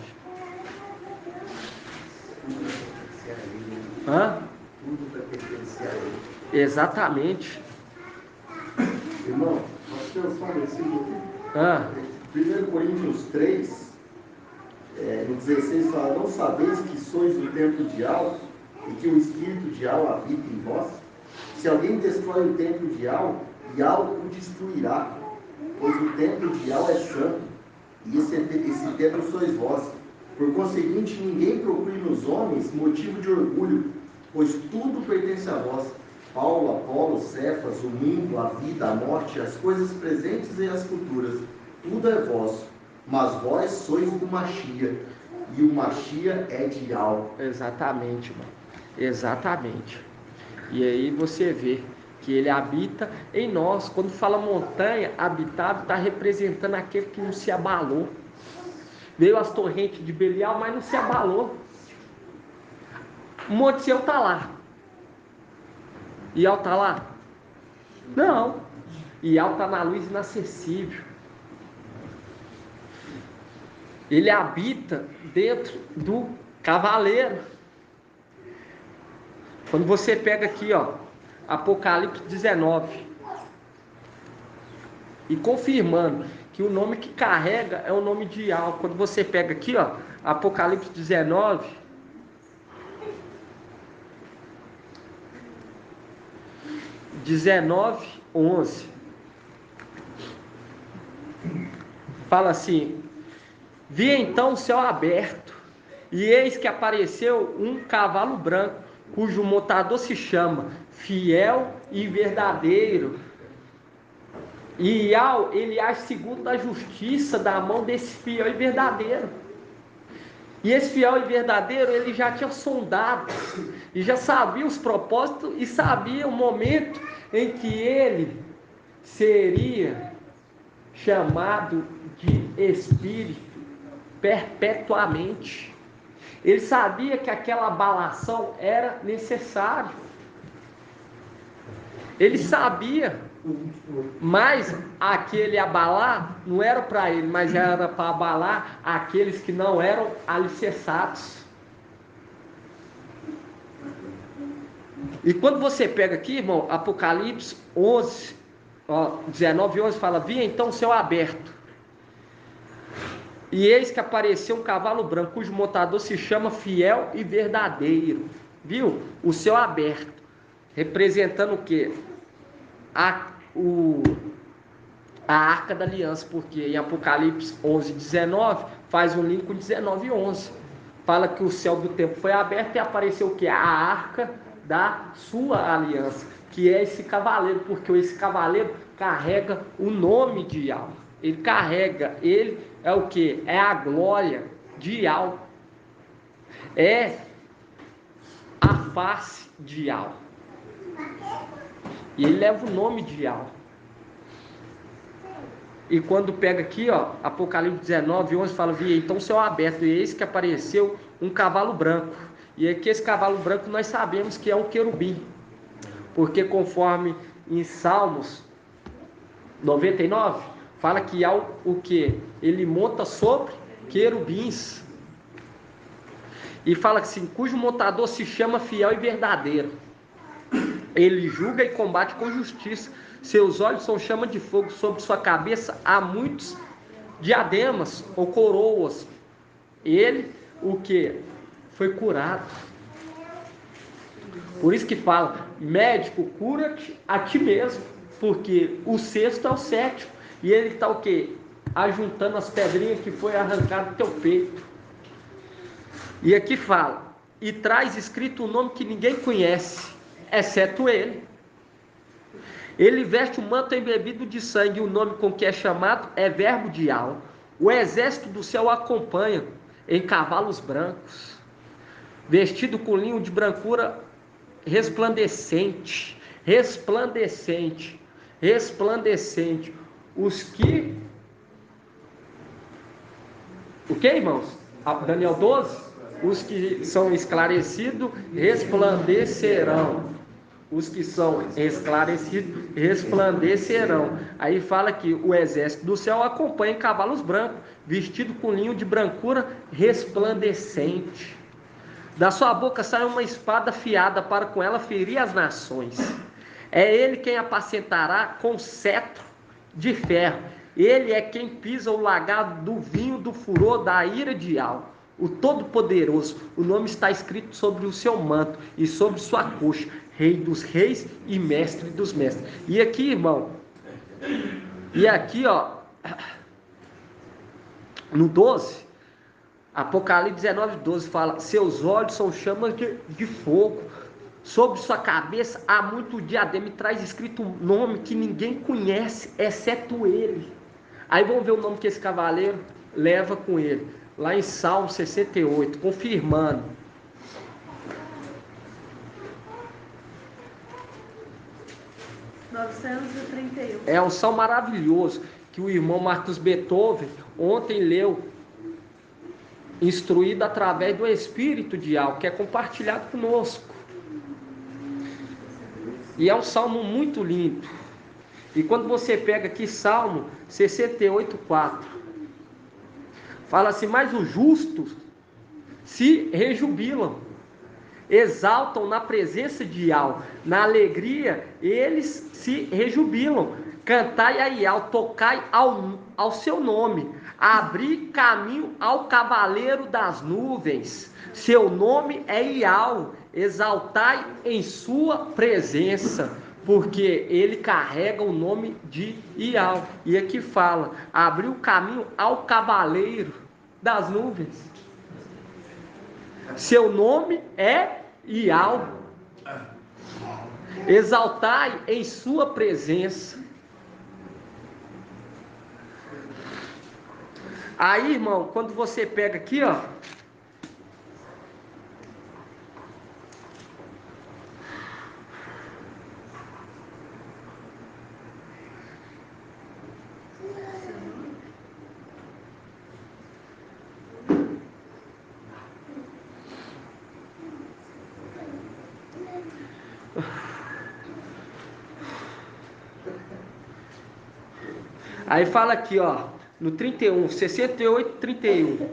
Tudo para pertencer a ele. Exatamente. Irmão, nós temos só um versículo aqui. 1 Coríntios 3, no 16, fala: não sabeis que sois o templo de Ial e que o Espírito de Ial habita em vós? Se alguém destrói o templo de Ial, Ial o destruirá, pois o templo de Ial é santo, e esse templo sois vós. Por conseguinte, ninguém procure nos homens motivo de orgulho, pois tudo pertence a vós. Paulo, Apolo, Cefas, o mundo, a vida, a morte, as coisas presentes e as futuras, tudo é vosso, mas vós sois do Machia, e o Machia é de Ial. Exatamente, irmão. Exatamente. E aí você vê que ele habita em nós. Quando fala montanha habitável, está representando aquele que não se abalou. Veio as torrentes de Belial, mas não se abalou. O Monte Sião está lá. Ial está lá? Não. Ial está na luz inacessível. Ele habita dentro do cavaleiro. Quando você pega aqui, ó, Apocalipse 19, e confirmando que o nome que carrega é o nome de Ial. Quando você pega aqui, ó, Apocalipse 19, (19, 11), fala assim: vi então o céu aberto, e eis que apareceu um cavalo branco, cujo montador se chama Fiel e Verdadeiro. E ele age segundo a justiça da mão desse fiel e verdadeiro. E esse fiel e verdadeiro, ele já tinha sondado, e já sabia os propósitos, e sabia o momento em que ele seria chamado de Espírito perpetuamente. Ele sabia que aquela abalação era necessária. Ele sabia, mas aquele abalar não era para ele, mas era para abalar aqueles que não eram alicerçados. E quando você pega aqui, irmão, Apocalipse 11, 19 e 11 fala: vi então o céu aberto, e eis que apareceu um cavalo branco, cujo montador se chama Fiel e Verdadeiro. Viu? O céu aberto, representando o quê? A Arca da Aliança, porque em Apocalipse 11, 19, faz um link com 19 e 11. Fala que o céu do templo foi aberto e apareceu o quê? A Arca da sua aliança, que é esse cavaleiro, porque esse cavaleiro carrega o nome de Yahweh. Ele carrega, ele é o que? É a glória de Yahweh. É a face de Yahweh. E ele leva o nome de Yahweh. E quando pega aqui, Apocalipse 19, 11, fala: vi então o céu aberto, e eis que apareceu um cavalo branco. E aqui esse cavalo branco nós sabemos que é um querubim. Porque conforme em Salmos 99, fala que há o que? Ele monta sobre querubins. E fala assim: cujo montador se chama Fiel e Verdadeiro. Ele julga e combate com justiça. Seus olhos são chama de fogo. Sobre sua cabeça há muitos diademas ou coroas. Ele, o que? Foi curado. Por isso que fala: médico, cura-te a ti mesmo. Porque o sexto é o sétimo. E ele está o quê? Ajuntando as pedrinhas que foi arrancado do teu peito. E aqui fala: e traz escrito um nome que ninguém conhece, exceto ele. Ele veste o manto embebido de sangue, e o nome com que é chamado é Verbo de Yahweh. O exército do céu o acompanha em cavalos brancos, vestido com linho de brancura resplandecente, resplandecente, resplandecente. Os que... O que, irmãos? Daniel 12? Os que são esclarecidos resplandecerão. Os que são esclarecidos resplandecerão. Aí fala que o exército do céu acompanha em cavalos brancos, vestido com linho de brancura resplandecente. Da sua boca sai uma espada afiada, para com ela ferir as nações. É ele quem apacentará com cetro de ferro. Ele é quem pisa o lagar do vinho do furor da ira de Yahweh, o Todo-Poderoso. O nome está escrito sobre o seu manto e sobre sua coxa: Rei dos Reis e Mestre dos Mestres. E aqui, irmão, e aqui, no 12, Apocalipse 19, 12 fala: seus olhos são chamas de fogo, sobre sua cabeça há muito diadema, e traz escrito um nome que ninguém conhece, exceto ele. Aí vamos ver o nome que esse cavaleiro leva com ele, lá em Salmo 68, confirmando. É um salmo maravilhoso, que o irmão Marcos Beethoven ontem leu, instruído através do Espírito de Yahweh, que é compartilhado conosco. E é um salmo muito lindo. E quando você pega aqui Salmo 68, 4, fala assim: mas os justos se rejubilam, exaltam na presença de Yahweh, na alegria eles se rejubilam. Cantai a Yahweh, tocai ao seu nome, abri caminho ao cavaleiro das nuvens. Seu nome é Yahweh, exaltai em sua presença, porque ele carrega o nome de Yahweh. E aqui fala: abriu o caminho ao cavaleiro das nuvens. Seu nome é Yahweh. Exaltai em sua presença. Aí, irmão, quando você pega aqui, Aí fala aqui, ó, no 31, 68, 31.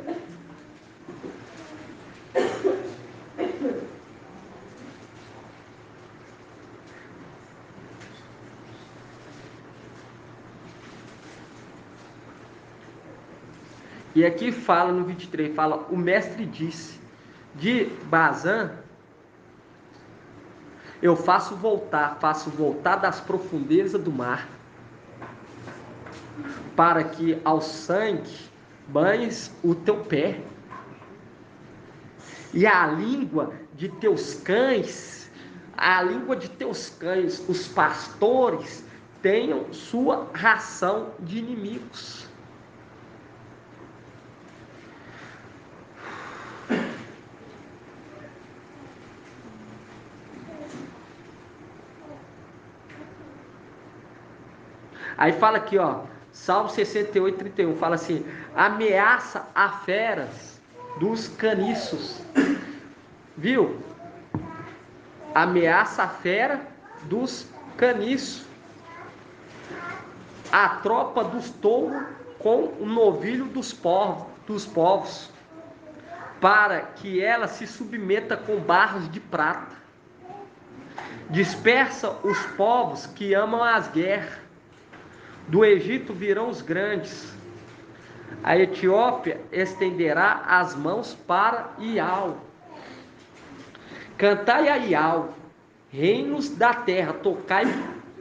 E aqui fala no 23, fala, o mestre disse, de Bazã, eu faço voltar das profundezas do mar, para que ao sangue banhes o teu pé, e a língua de teus cães, os pastores, tenham sua ração de inimigos. Aí fala aqui, ó, Salmo 68, 31, fala assim, ameaça a feras dos caniços, viu? Ameaça a fera dos caniços, a tropa dos touros com o novilho dos povos, para que ela se submeta com barras de prata. Dispersa os povos que amam as guerras. Do Egito virão os grandes. A Etiópia estenderá as mãos para Ial. Cantai a Ial, reinos da terra, tocai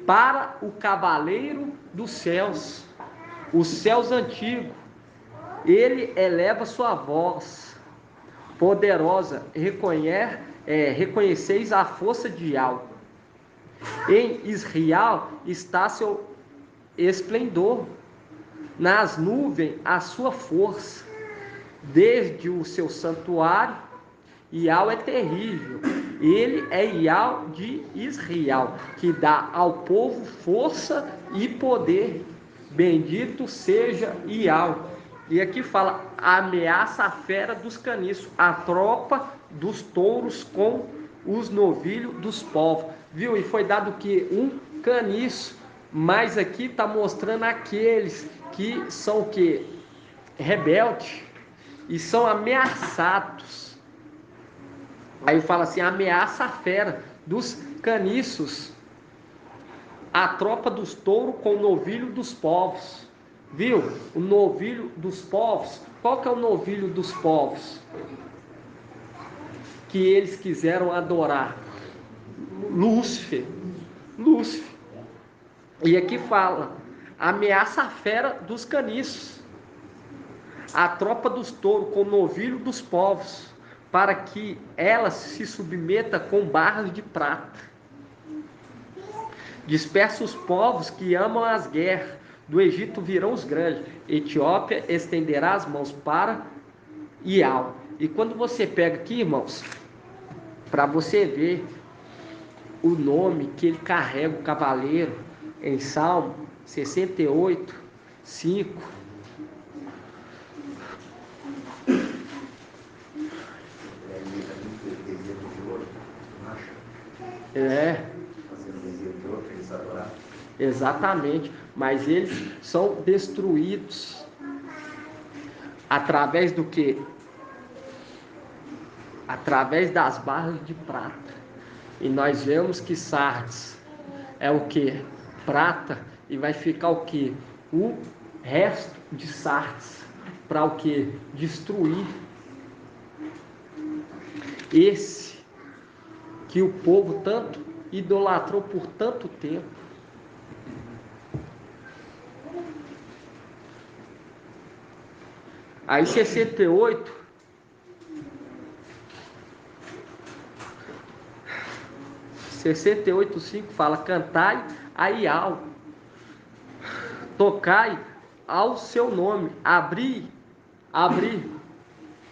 para o cavaleiro dos céus, os céus antigos. Ele eleva sua voz poderosa, reconheceis a força de Ial. Em Israel está seu esplendor, nas nuvens a sua força, desde o seu santuário. Ial é terrível, ele é Ial de Israel, que dá ao povo força e poder. Bendito seja Ial. E aqui fala, ameaça a fera dos caniços, a tropa dos touros com os novilhos dos povos. Viu? E foi dado que um caniço, mas aqui está mostrando aqueles que são o quê? Rebeldes e são ameaçados. Aí fala assim, ameaça a fera dos caniços, a tropa dos touros com o novilho dos povos. Viu? O novilho dos povos. Qual que é o novilho dos povos que eles quiseram adorar? Lúcifer. Lúcifer. E aqui fala, ameaça a fera dos caniços, a tropa dos touros com o novilho dos povos, para que ela se submeta com barras de prata. Dispersa os povos que amam as guerras. Do Egito virão os grandes. Etiópia estenderá as mãos para Ial. E quando você pega aqui, irmãos, para você ver o nome que ele carrega, o cavaleiro, em Salmo 68, 5. Exatamente. Mas eles são destruídos através do que? Através das barras de prata. E nós vemos que Sardes é o que? Prata. E vai ficar o que? O resto de Sardes. Para o que? Destruir esse que o povo tanto idolatrou por tanto tempo. Aí 68, (68, 5) fala, cantai a Ial, tocai ao seu nome, abri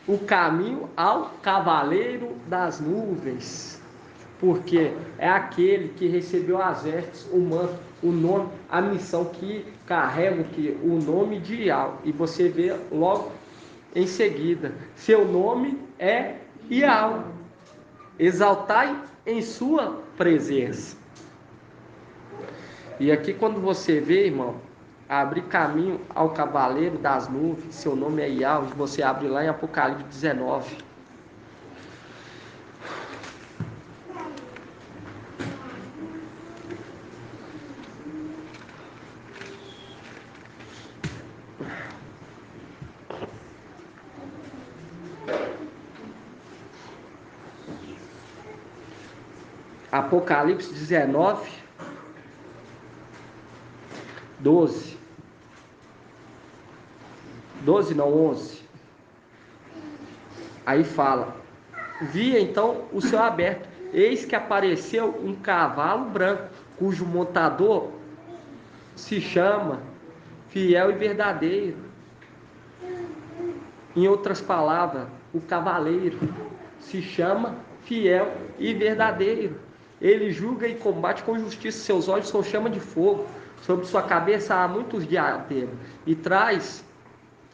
o caminho ao cavaleiro das nuvens, porque é aquele que recebeu as vestes, o manto, o nome, a missão, que carrega o nome de Ial. E você vê logo em seguida, seu nome é Ial, exaltai em sua presença. E aqui quando você vê, irmão, abrir caminho ao cavaleiro das nuvens, seu nome é Yahweh, você abre lá em Apocalipse 19. Apocalipse 19, 12. 12 não, 11. Aí fala: vi então o céu aberto, eis que apareceu um cavalo branco, cujo montador se chama Fiel e Verdadeiro. Em outras palavras, o cavaleiro se chama Fiel e Verdadeiro. Ele julga e combate com justiça, seus olhos são chama de fogo, sobre sua cabeça há muitos diademas, e traz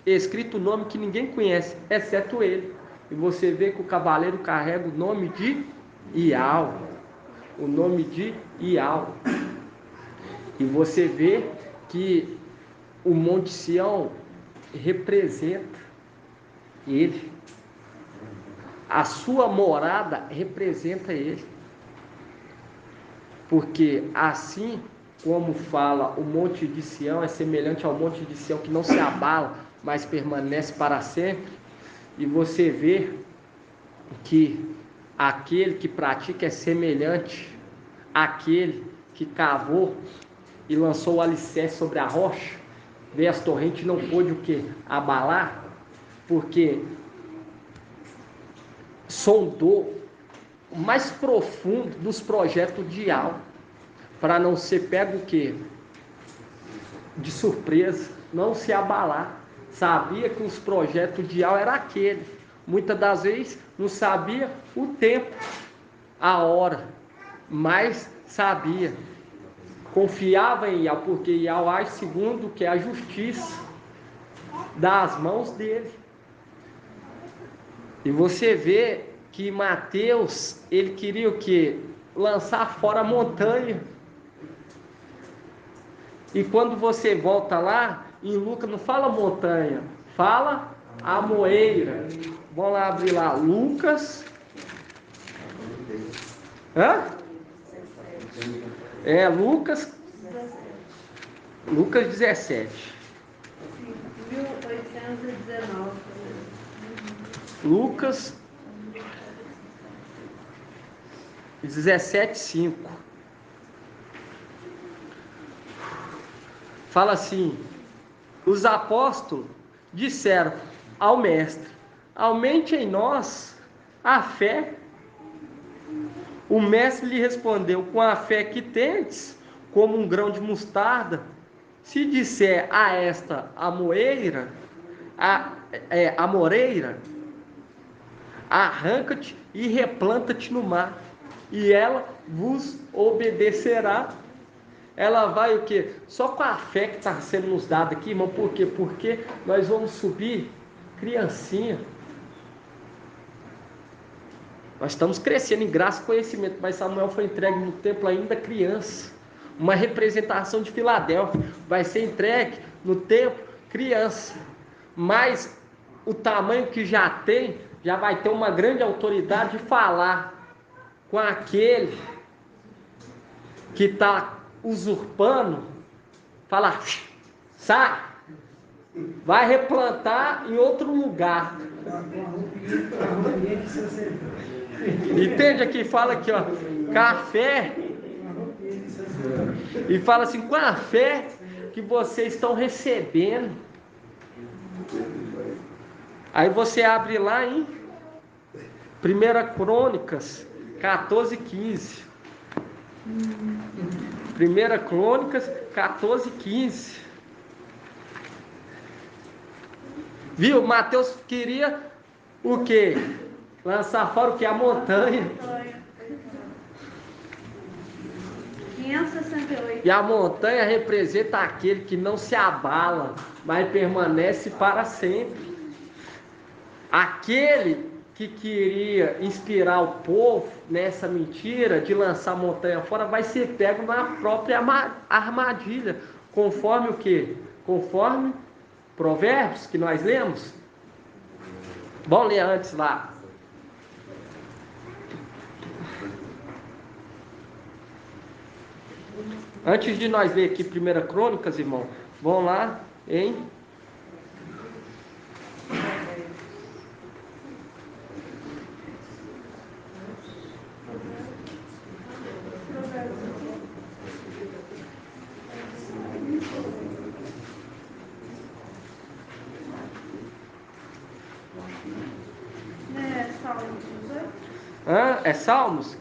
escrito o nome que ninguém conhece, exceto ele. E você vê que o cavaleiro carrega o nome de Yahweh, o nome de Yahweh. E você vê que o Monte Sião representa ele, a sua morada representa ele, porque assim como fala, o Monte de Sião é semelhante ao Monte de Sião que não se abala, mas permanece para sempre. E você vê que aquele que pratica é semelhante àquele que cavou e lançou o alicerce sobre a rocha. Vê, as torrentes não pôde o que? Abalar, porque sondou o mais profundo dos projetos de Yahweh, para não ser pego o que? De surpresa, não se abalar. Sabia que os projetos de Yahweh era aquele. Muitas das vezes não sabia o tempo, a hora, mas sabia. Confiava em Yahweh, porque Yahweh age segundo que é a justiça das mãos dele. E você vê que Mateus, ele queria o quê? Lançar fora a montanha. E quando você volta lá, em Lucas não fala montanha, fala amoeira. Vamos lá abrir lá, Lucas. Hã? É, Lucas 17. 1819. Lucas 17:5. Fala assim: os apóstolos disseram ao mestre: aumente em nós a fé. O mestre lhe respondeu: com a fé que tendes, como um grão de mostarda, se disser a esta amoreira, amoreira, arranca-te e replanta-te no mar, e ela vos obedecerá. Ela vai o quê? Só com a fé que está sendo nos dada aqui, irmão. Por quê? Porque nós vamos subir criancinha. Nós estamos crescendo em graça e conhecimento, mas Samuel foi entregue no templo ainda criança. Uma representação de Filadélfia vai ser entregue no templo criança. Mas o tamanho que já tem, já vai ter uma grande autoridade de falar com aquele que está usurpando, falar: sai, vai replantar em outro lugar. Entende aqui? Fala aqui, ó, café. E fala assim: com a fé que vocês estão recebendo. Aí você abre lá em 1 Crônicas 14:15. 1 Crônicas 14:15. Viu? Mateus queria o quê? Lançar fora o que? A montanha. 568. E a montanha representa aquele que não se abala, mas permanece para sempre. Aquele que queria inspirar o povo nessa mentira de lançar a montanha fora vai ser pego na própria armadilha, conforme o quê? Conforme Provérbios que nós lemos. Vamos ler antes lá. Antes de nós ler aqui 1 Crônicas, irmão, vamos lá em Salmos 18. É Salmos?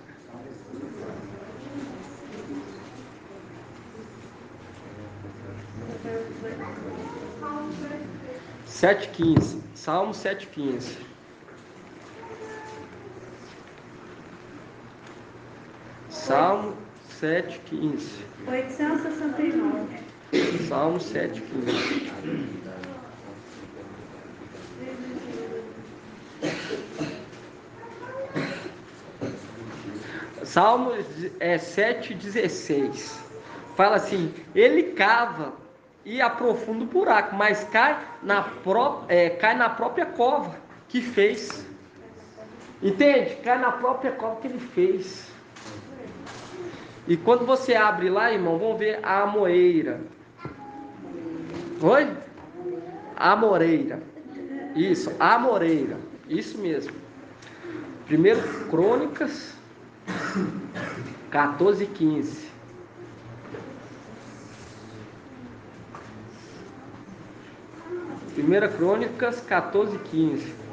Sete quinze. Salmo 7,15. Salmo 7,15. 869. Salmo 7,15. Salmo 7,16. Fala assim: ele cava e aprofunda o buraco, mas cai na própria cova que fez. Entende? Cai na própria cova que ele fez. E quando você abre lá, irmão, vamos ver a amoreira. Oi? Amoreira. Isso, amoreira. Isso mesmo. 1 Crônicas 14:15. Primeira Crônicas 14:15.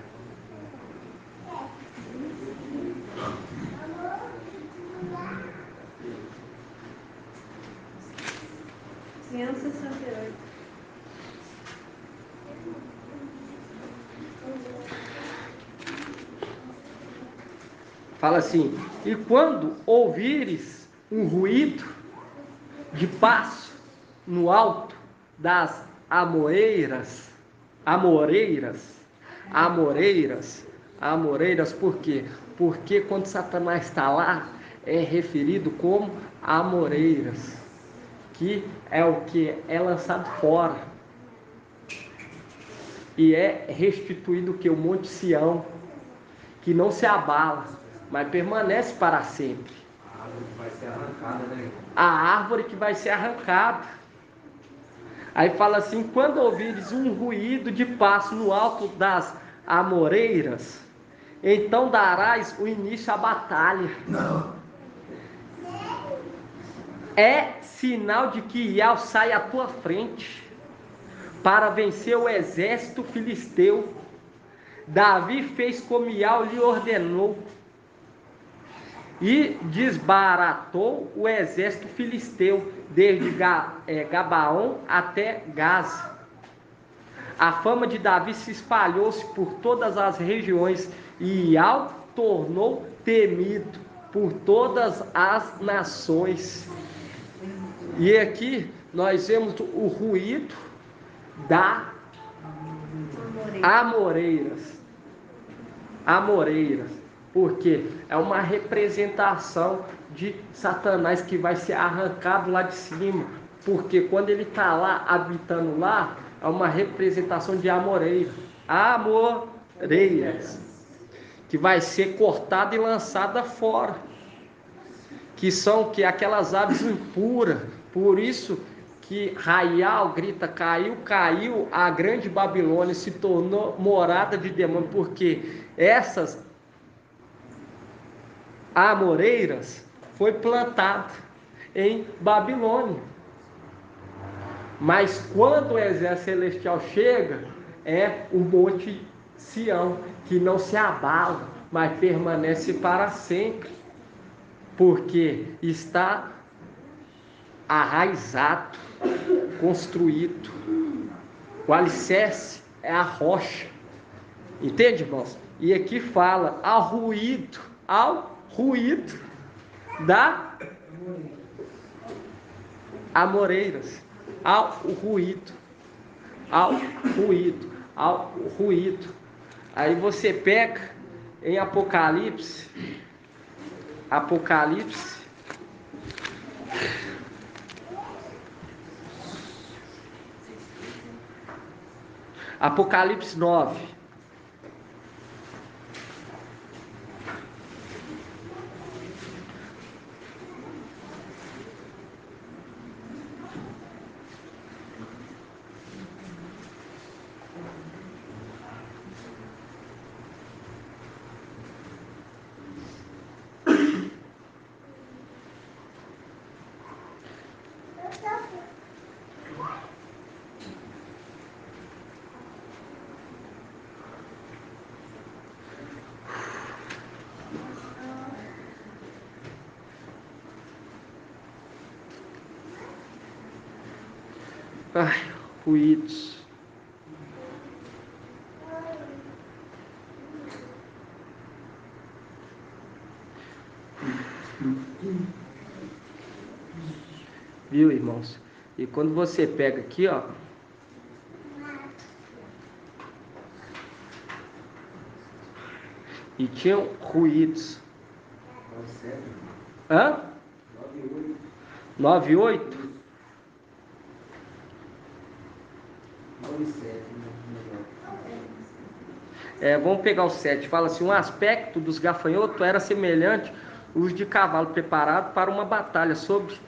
Fala assim: e quando ouvires um ruído de passo no alto das amoreiras, por quê? Porque quando Satanás está lá, é referido como amoreiras, que é o que é lançado fora, e é restituído o que? O Monte Sião, que não se abala, mas permanece para sempre. A árvore que vai ser arrancada, né? A árvore que vai ser arrancada. Aí fala assim: quando ouvires um ruído de passo no alto das amoreiras, então darás o início à batalha. Não. É sinal de que Iau sai à tua frente para vencer o exército filisteu. Davi fez como Iau lhe ordenou e desbaratou o exército filisteu desde Gabaão até Gaza. A fama de Davi se espalhou-se por todas as regiões e Iau tornou temido por todas as nações. E aqui nós vemos o ruído da amoreiras, porque é uma representação de Satanás que vai ser arrancado lá de cima, porque quando ele está lá, habitando lá, é uma representação de amoreiras, que vai ser cortada e lançada fora, que são aquelas aves impuras. Por isso que Raial grita: caiu, caiu a grande Babilônia, se tornou morada de demônio, porque essas amoreiras foi plantada em Babilônia. Mas quando o exército celestial chega, é o Monte Sião, que não se abala, mas permanece para sempre, porque está arraizado, construído. O alicerce é a rocha. Entende, irmãos? E aqui fala ao ruído da amoreiras, ao ruído. Aí você pega em Apocalipse 4:1. Apocalipse 9. Ai, ruídos. Viu, irmãos? E quando você pega aqui, ó, e tinham ruídos. 97. Hã? 98. 98? 97. Vamos pegar o 7. Fala assim: um aspecto dos gafanhotos era semelhante aos de cavalo preparado para uma batalha. Sobre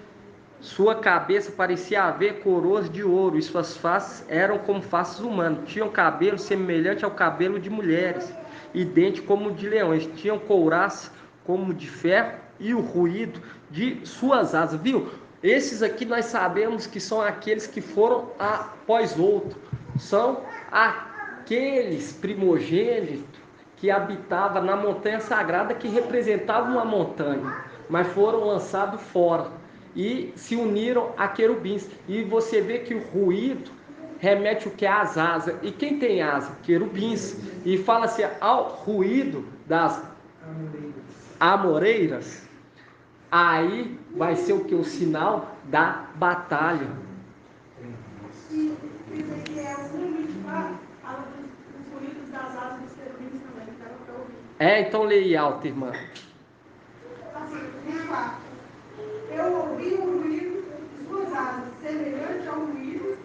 sua cabeça parecia haver coroas de ouro, e suas faces eram como faces humanas. Tinham cabelo semelhante ao cabelo de mulheres, e dentes como de leões. Tinham couraça como de ferro, e o ruído de suas asas. Viu? Esses aqui nós sabemos que são aqueles que foram após outro. São aqueles primogênitos que habitavam na montanha sagrada, que representavam uma montanha, mas foram lançados fora e se uniram a querubins. E você vê que o ruído remete o que? Às asas. E quem tem asa? Querubins. E fala-se ao ruído das amoreiras. Aí vai ser o que? O sinal da batalha. E isso é um fala dos ruídos das asas dos querubins também, que era para ouvir. Então leia alto, irmã. Assim, 24. Eu ouvi o ruído de suas asas, semelhante ao ruído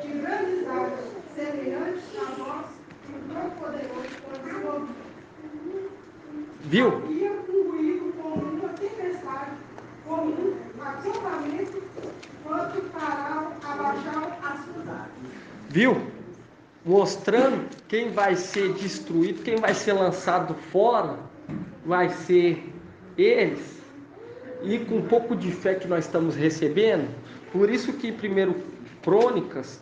de grandes águas, semelhante à voz do Todo-Poderoso quando se ouve. Viu? Havia um ruído como uma tempestade, como um assopramento, quando paravam, abaixavam as suas asas. Viu? Mostrando quem vai ser destruído, quem vai ser lançado fora, vai ser eles. E com um pouco de fé que nós estamos recebendo, por isso que 1 Crônicas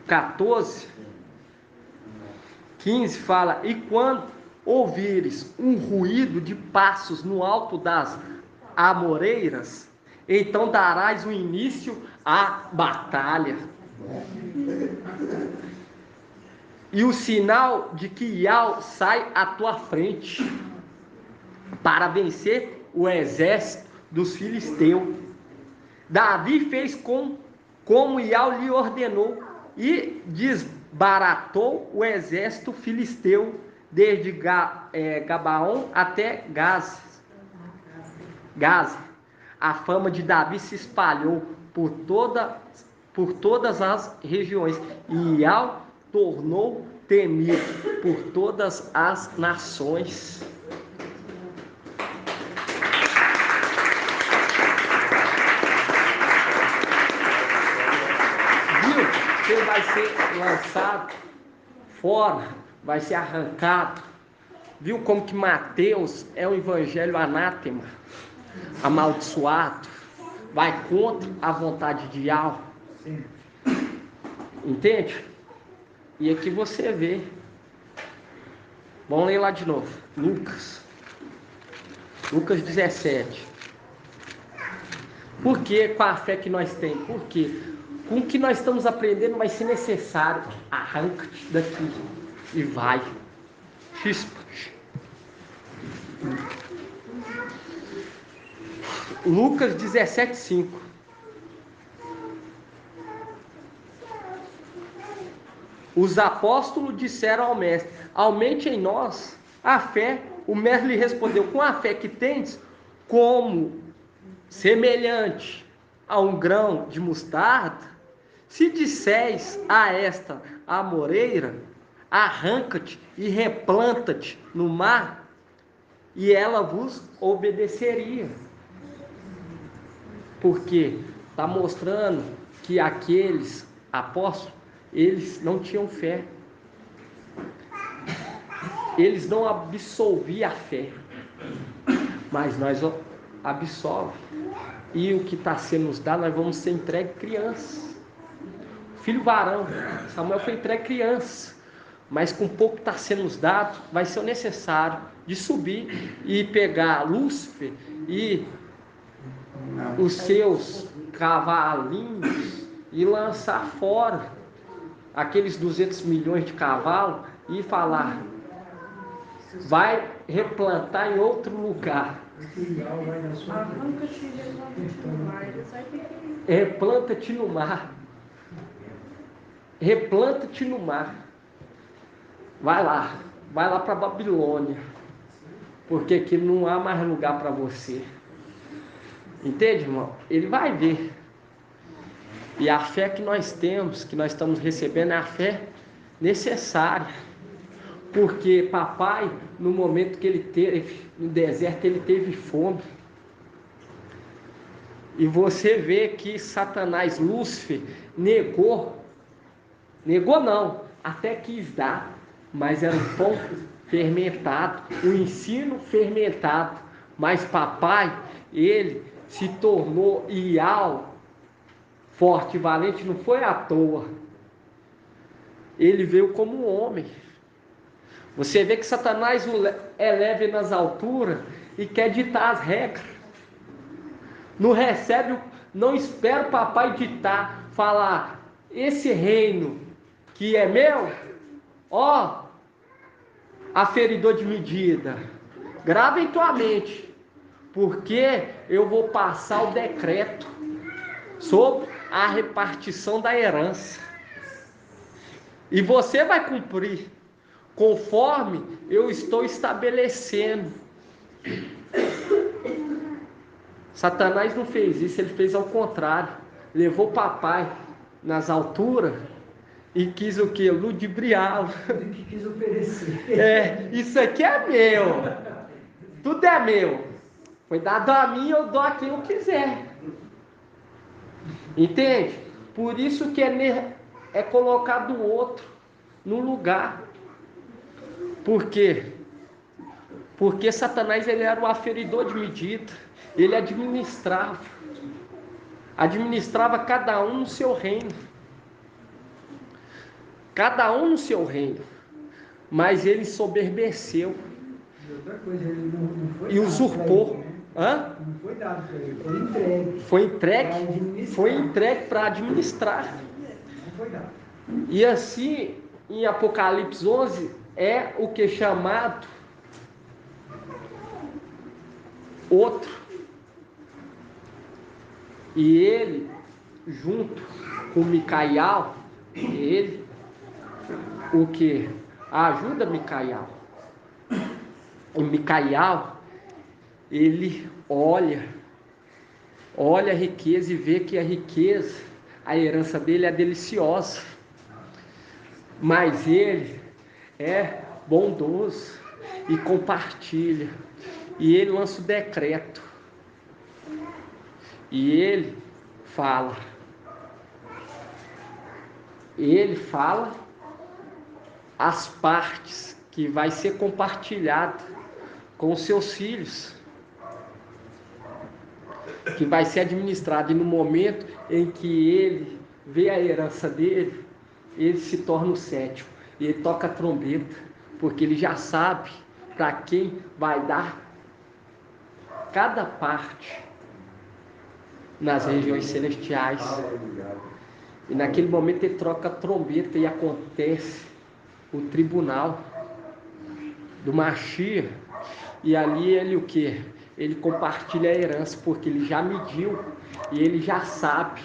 14, 15 fala: e quando ouvires um ruído de passos no alto das amoreiras, então darás o início à batalha. E o sinal de que Iau sai à tua frente para vencer o exército dos filisteus. Davi fez como Iau lhe ordenou e desbaratou o exército filisteu desde Gabaon até Gaza. A fama de Davi se espalhou por todas as regiões, e Iau tornou temido por todas as nações. Viu? Quem vai ser lançado fora, vai ser arrancado. Viu como que Mateus é um evangelho anátema, amaldiçoado, vai contra a vontade de Iau. Entende? E aqui você vê. Vamos ler lá de novo. Lucas 17. Por que com a fé que nós temos? Porque com o que nós estamos aprendendo vai ser necessário. Arranca-te daqui e vai. Lucas 17:5. Os apóstolos disseram ao mestre: aumente em nós a fé. O mestre lhe respondeu: com a fé que tens, como semelhante a um grão de mostarda, Se disseis a esta amoreira, arranca-te e replanta-te no mar, e ela vos obedeceria. Porque está mostrando que aqueles apóstolos, eles não tinham fé. Eles não absolviam a fé. Mas nós absolvemos. E o que está sendo nos dado, nós vamos ser entregue crianças. Filho varão, Samuel foi entregue criança. Mas com pouco está sendo nos dado, vai ser o necessário de subir e pegar Lúcifer e os seus cavalinhos e lançar fora aqueles 200 milhões de cavalos e falar: vai replantar em outro lugar. Replanta-te no mar. Replanta-te no mar. Vai lá para Babilônia, porque aqui não há mais lugar para você. Entende, irmão? Ele vai ver. E a fé que nós temos, que nós estamos recebendo, é a fé necessária. Porque papai, no momento que ele teve no deserto, ele teve fome. E você vê que Satanás, Lúcifer, negou não, até quis dar, mas era um pão fermentado, um ensino fermentado. Mas papai, ele se tornou Ial, forte e valente, não foi à toa. Ele veio como um homem. Você vê que Satanás o eleva nas alturas e quer ditar as regras. Não recebe, não espera o papai ditar, falar: esse reino que é meu, ó, aferidor de medida, grava em tua mente, porque eu vou passar o decreto sobre a repartição da herança. E você vai cumprir conforme eu estou estabelecendo. Satanás não fez isso, ele fez ao contrário. Levou o papai nas alturas e quis o quê? Ludibriá-lo. Ele quis oferecer. Isso aqui é meu. Tudo é meu. Foi dado a mim, eu dou a quem eu quiser. Entende? Por isso que é colocado o outro no lugar. Por quê? Porque Satanás, ele era o aferidor de medida. Ele administrava cada um no seu reino. Cada um no seu reino. Mas ele soberbeceu. E outra coisa, ele não foi e usurpou. Hã? Não foi dado para ele, foi entregue. Foi entregue para administrar. Não foi dado. E assim, em Apocalipse 11, é o que é chamado outro. E ele, junto com Micael, ele, o que? Ajuda Micael. E Micael, ele olha a riqueza e vê que a riqueza, a herança dele é deliciosa. Mas ele é bondoso e compartilha. E ele lança o decreto. E ele fala as partes que vai ser compartilhado com os seus filhos, que vai ser administrado. E no momento em que ele vê a herança dele, ele se torna o sétimo. E ele toca a trombeta, porque ele já sabe para quem vai dar cada parte nas regiões celestiais. E naquele momento ele troca a trombeta e acontece o tribunal do Mashiach. E ali ele o quê? Ele compartilha a herança, porque ele já mediu e ele já sabe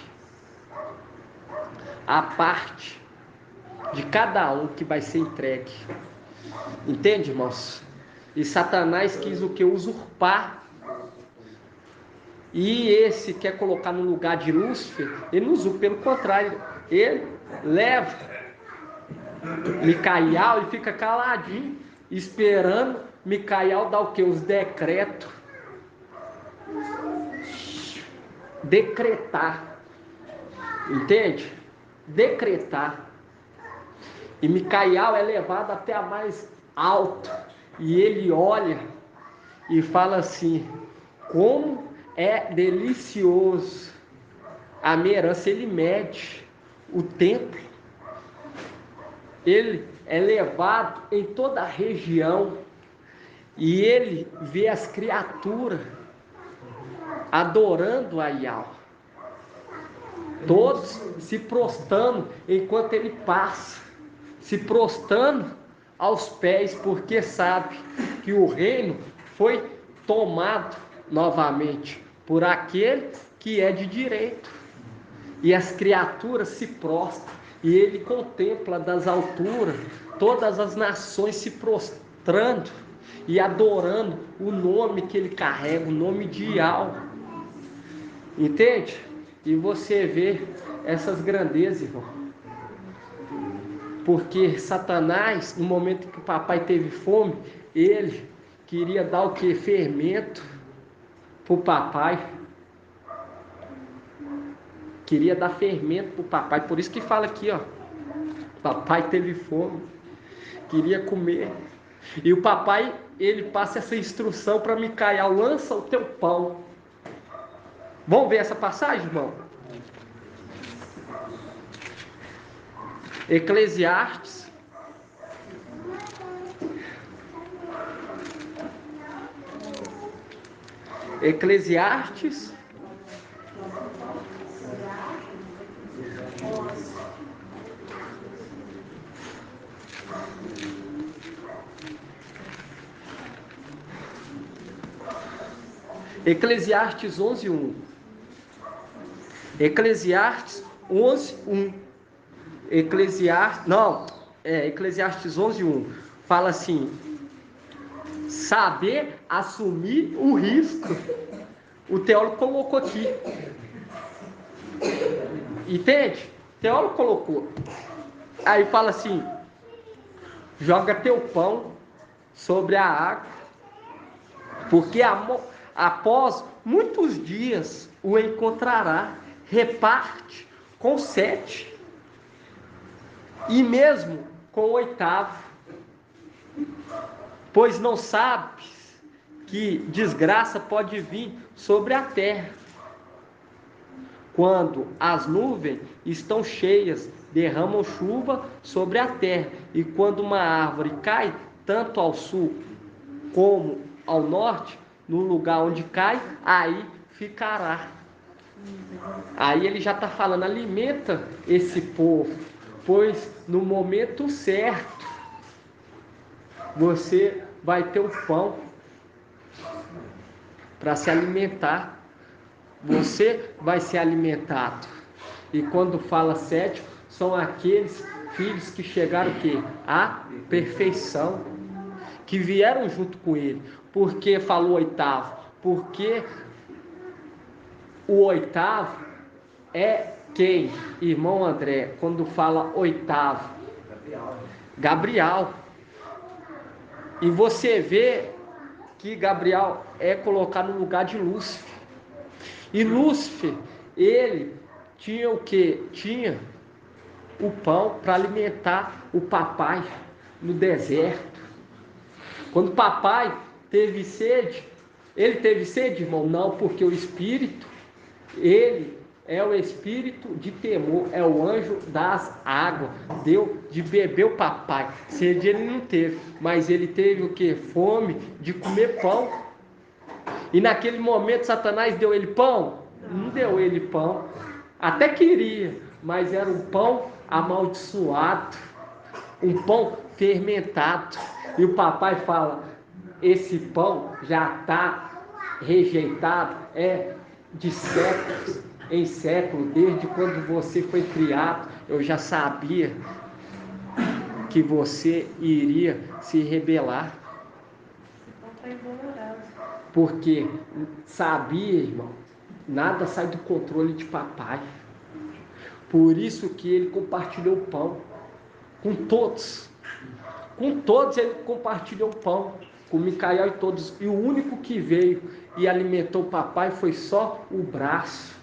a parte de cada um que vai ser entregue. Entende, irmãos? E Satanás quis o que? Usurpar E esse quer colocar no lugar de Lúcifer, ele não usa, pelo contrário, ele leva Micael e fica caladinho, esperando Micael dar o quê? Os decretos. Decretar. Entende? Decretar. E Micael é levado até a mais alta. E ele olha e fala assim: como é delicioso a minha herança. Ele mede o templo. Ele é levado em toda a região. E ele vê as criaturas adorando a Yahweh. Todos se prostrando enquanto ele passa. Se prostrando aos pés, porque sabe que o reino foi tomado novamente por aquele que é de direito. E as criaturas se prostram, e ele contempla das alturas todas as nações se prostrando e adorando o nome que ele carrega, o nome de Yahweh. Entende? E você vê essas grandezas, irmão. Porque Satanás, no momento que o papai teve fome, ele queria dar o que? Fermento para o papai. Queria dar fermento para o papai. Por isso que fala aqui, ó. Papai teve fome. Queria comer. E o papai, ele passa essa instrução para Micael: lança o teu pão. Vamos ver essa passagem, irmão? Eclesiastes. Eclesiastes. Eclesiastes 11:1. Eclesiastes 11:1. Eclesiastes 11:1 fala assim: saber assumir o risco. O teólogo colocou aqui. Entende? O teólogo colocou. Aí fala assim: joga teu pão sobre a água, porque após muitos dias o encontrará. Reparte com 7. E mesmo com o 8º, pois não sabes que desgraça pode vir sobre a terra. Quando as nuvens estão cheias, derramam chuva sobre a terra, e quando uma árvore cai, tanto ao sul como ao norte, no lugar onde cai, aí ficará. Aí ele já está falando: alimenta esse povo, pois no momento certo você vai ter o pão para se alimentar. Você vai ser alimentado. E quando fala 7, são aqueles filhos que chegaram o quê? À perfeição, que vieram junto com ele. Por que falou 8º? Porque o 8º é quem, irmão André, quando fala 8º? Gabriel. E você vê que Gabriel é colocado no lugar de Lúcifer. E Lúcifer, ele tinha o quê? Tinha o pão para alimentar o papai no deserto. Quando o papai teve sede, ele teve sede, irmão? Não, porque o Espírito, ele é o espírito de temor, é o anjo das águas, deu de beber o papai. Sede ele não teve, mas ele teve o que? Fome de comer pão. E naquele momento Satanás deu ele pão? Não deu ele pão. Até queria, mas era um pão amaldiçoado, um pão fermentado. E o papai fala: esse pão já está rejeitado, é de séculos em século, desde quando você foi criado, eu já sabia que você iria se rebelar. Porque sabia, irmão, Nada sai do controle de papai. Por isso que ele compartilhou o pão com todos. Com todos ele compartilhou o pão. Com Micael e todos. E o único que veio e alimentou o papai foi só o braço.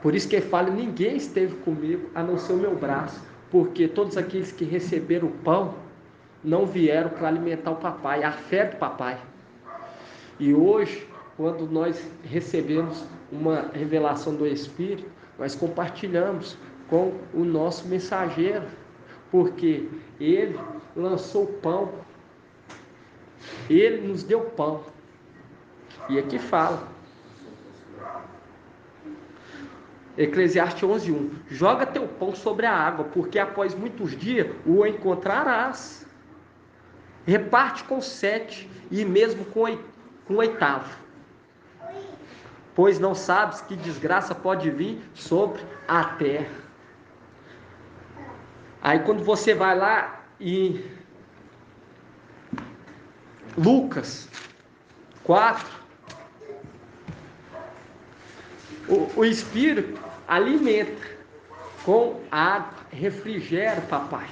Por isso que ele fala, ninguém esteve comigo a não ser o meu braço. Porque todos aqueles que receberam o pão não vieram para alimentar o papai, a fé do papai. E hoje, quando nós recebemos uma revelação do Espírito, nós compartilhamos com o nosso mensageiro, porque ele lançou o pão, ele nos deu pão. E aqui fala, Eclesiastes 11:1, joga teu pão sobre a água, porque após muitos dias o encontrarás. Reparte com 7 e mesmo com o 8º. Pois não sabes que desgraça pode vir sobre a terra. Aí quando você vai lá em Lucas 4, o Espírito alimenta com água, refrigera o papai.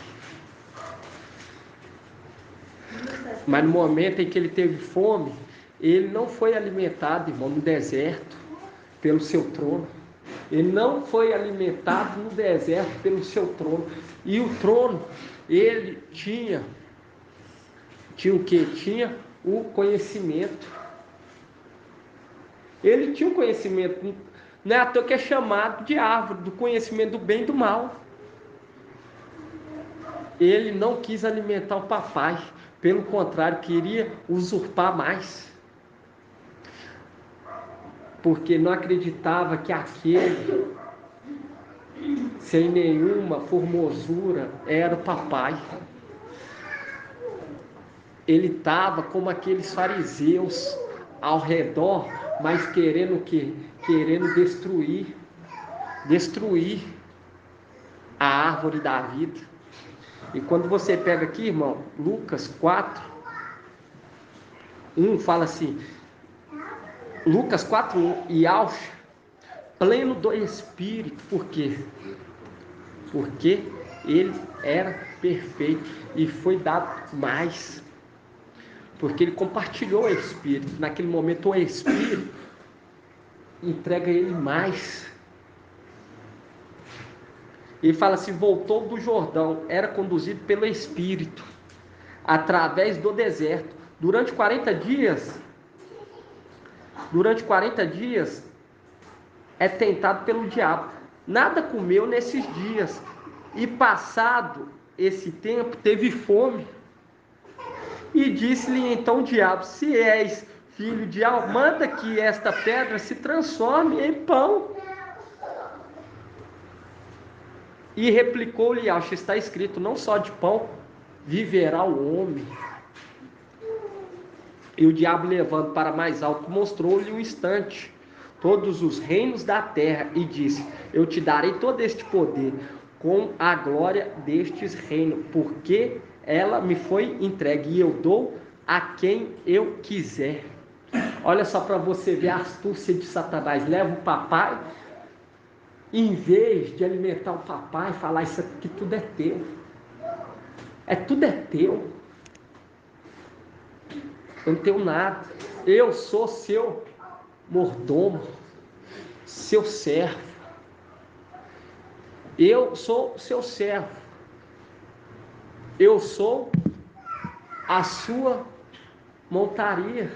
Mas no momento em que ele teve fome, ele não foi alimentado, irmão, no deserto, pelo seu trono. Ele não foi alimentado no deserto pelo seu trono. E o trono, ele tinha o quê? Tinha o conhecimento. Ele tinha o conhecimento. Não é à toa que é chamado de árvore, do conhecimento do bem e do mal. Ele não quis alimentar o papai. Pelo contrário, queria usurpar mais. Porque não acreditava que aquele, sem nenhuma formosura, era o papai. Ele estava como aqueles fariseus ao redor, mas querendo o quê? Querendo destruir a árvore da vida. E quando você pega aqui, irmão, Lucas 4, 1 fala assim, Lucas 4, 1, e Alcha, pleno do Espírito. Por quê? Porque ele era perfeito e foi dado mais. Porque ele compartilhou o Espírito. Naquele momento o Espírito entrega ele mais. Ele fala assim, voltou do Jordão, era conduzido pelo Espírito, através do deserto. Durante 40 dias é tentado pelo diabo. Nada comeu nesses dias. E passado esse tempo, teve fome. E disse-lhe então o diabo, se és filho de Deus, manda que esta pedra se transforme em pão. E replicou-lhe, acho, está escrito, não só de pão viverá o homem. E o diabo, levando para mais alto, mostrou-lhe um instante todos os reinos da terra e disse, eu te darei todo este poder com a glória destes reinos, porque ela me foi entregue e eu dou a quem eu quiser. Olha só para você ver a astúcia de Satanás. Leva o papai, em vez de alimentar o papai, falar isso aqui tudo é teu. Tudo é teu. Eu não tenho nada. Eu sou seu mordomo, seu servo. Eu sou seu servo. Eu sou a sua montaria.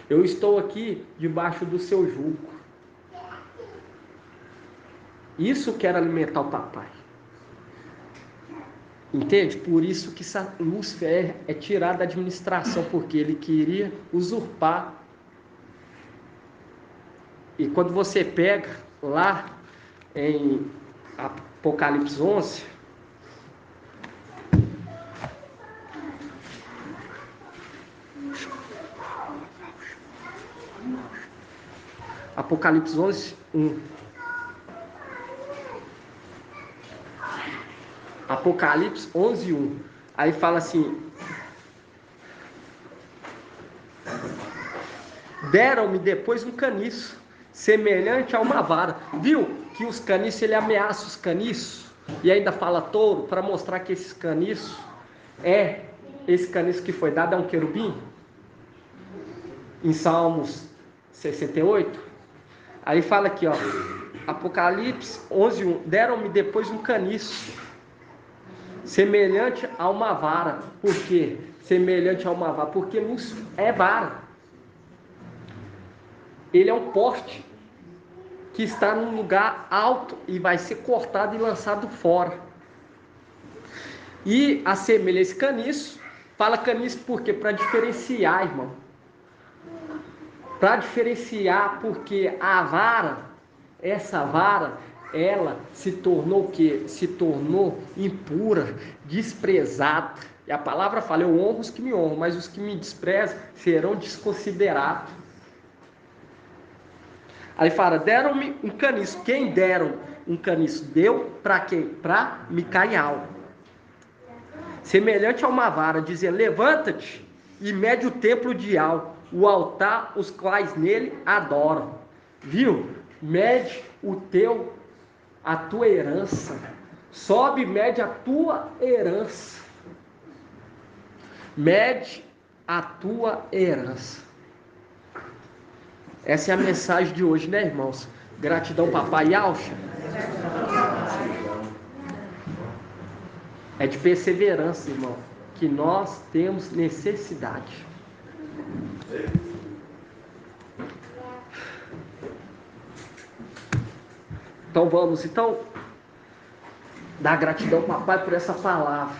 Eu estou aqui debaixo do seu jugo. Isso quer alimentar o papai. Entende? Por isso que Lúcifer é tirado da administração, porque ele queria usurpar. E quando você pega lá em Apocalipse 11, Apocalipse 11, 1. Apocalipse 11, 1. Aí fala assim, Deram-me depois um caniço, semelhante a uma vara. Viu que os caniços, ele ameaça os caniços, e ainda fala touro, para mostrar que esse caniço que foi dado a um querubim, em Salmos 68. Aí fala aqui, ó, Apocalipse 11:1, deram-me depois um caniço, semelhante a uma vara. Por quê? Semelhante a uma vara, porque Lúcifer é vara. Ele é um poste que está num lugar alto e vai ser cortado e lançado fora. E assemelha esse caniço. Fala caniço por quê? Para diferenciar, irmão. Para diferenciar, porque a vara, essa vara, ela se tornou o quê? Se tornou impura, desprezada. E a palavra fala, eu honro os que me honram, mas os que me desprezam serão desconsiderados. Aí fala, deram-me um caniço. Quem deram um caniço? Deu para quem? Para Micael. Semelhante a uma vara, dizendo, levanta-te e mede o templo de Al, o altar, os quais nele adoram. Viu? Mede a tua herança. Sobe e mede a tua herança. Mede a tua herança. Essa é a mensagem de hoje, né, irmãos? Gratidão, papai Alcha. É de perseverança, irmão, que nós temos necessidade. Então vamos, dar gratidão, papai, por essa palavra.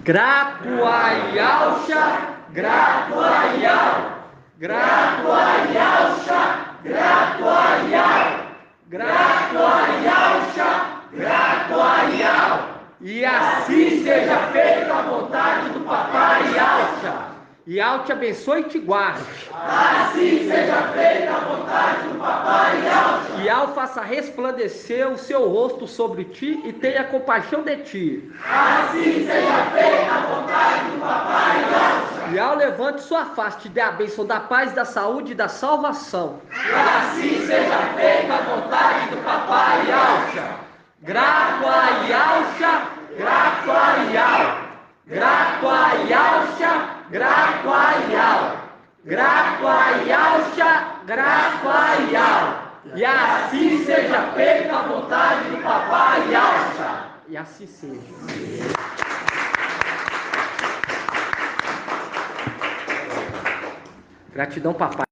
Grato a Yalcha, grato a Yal, grato a Yalcha, grato a Yal, grato a Yalcha, grato a Yal. E assim seja feita a vontade do papai Yalcha. Yal te abençoe e te guarde. Assim seja feita a vontade do papai Yalcha. Yal faça resplandecer o seu rosto sobre ti e tenha compaixão de ti. Assim seja feita a vontade do papai Yalcha. Yal levante sua face, te dê a bênção da paz, da saúde e da salvação. Assim seja feita a vontade do papai Yalcha. Grato a Yalcha, grato a Yal. Grato a Yalcha, grato a Yal. Grato a Yalcha, grato a Yal. E assim seja feita a vontade do papai Yalcha. E assim seja. Gratidão, papai.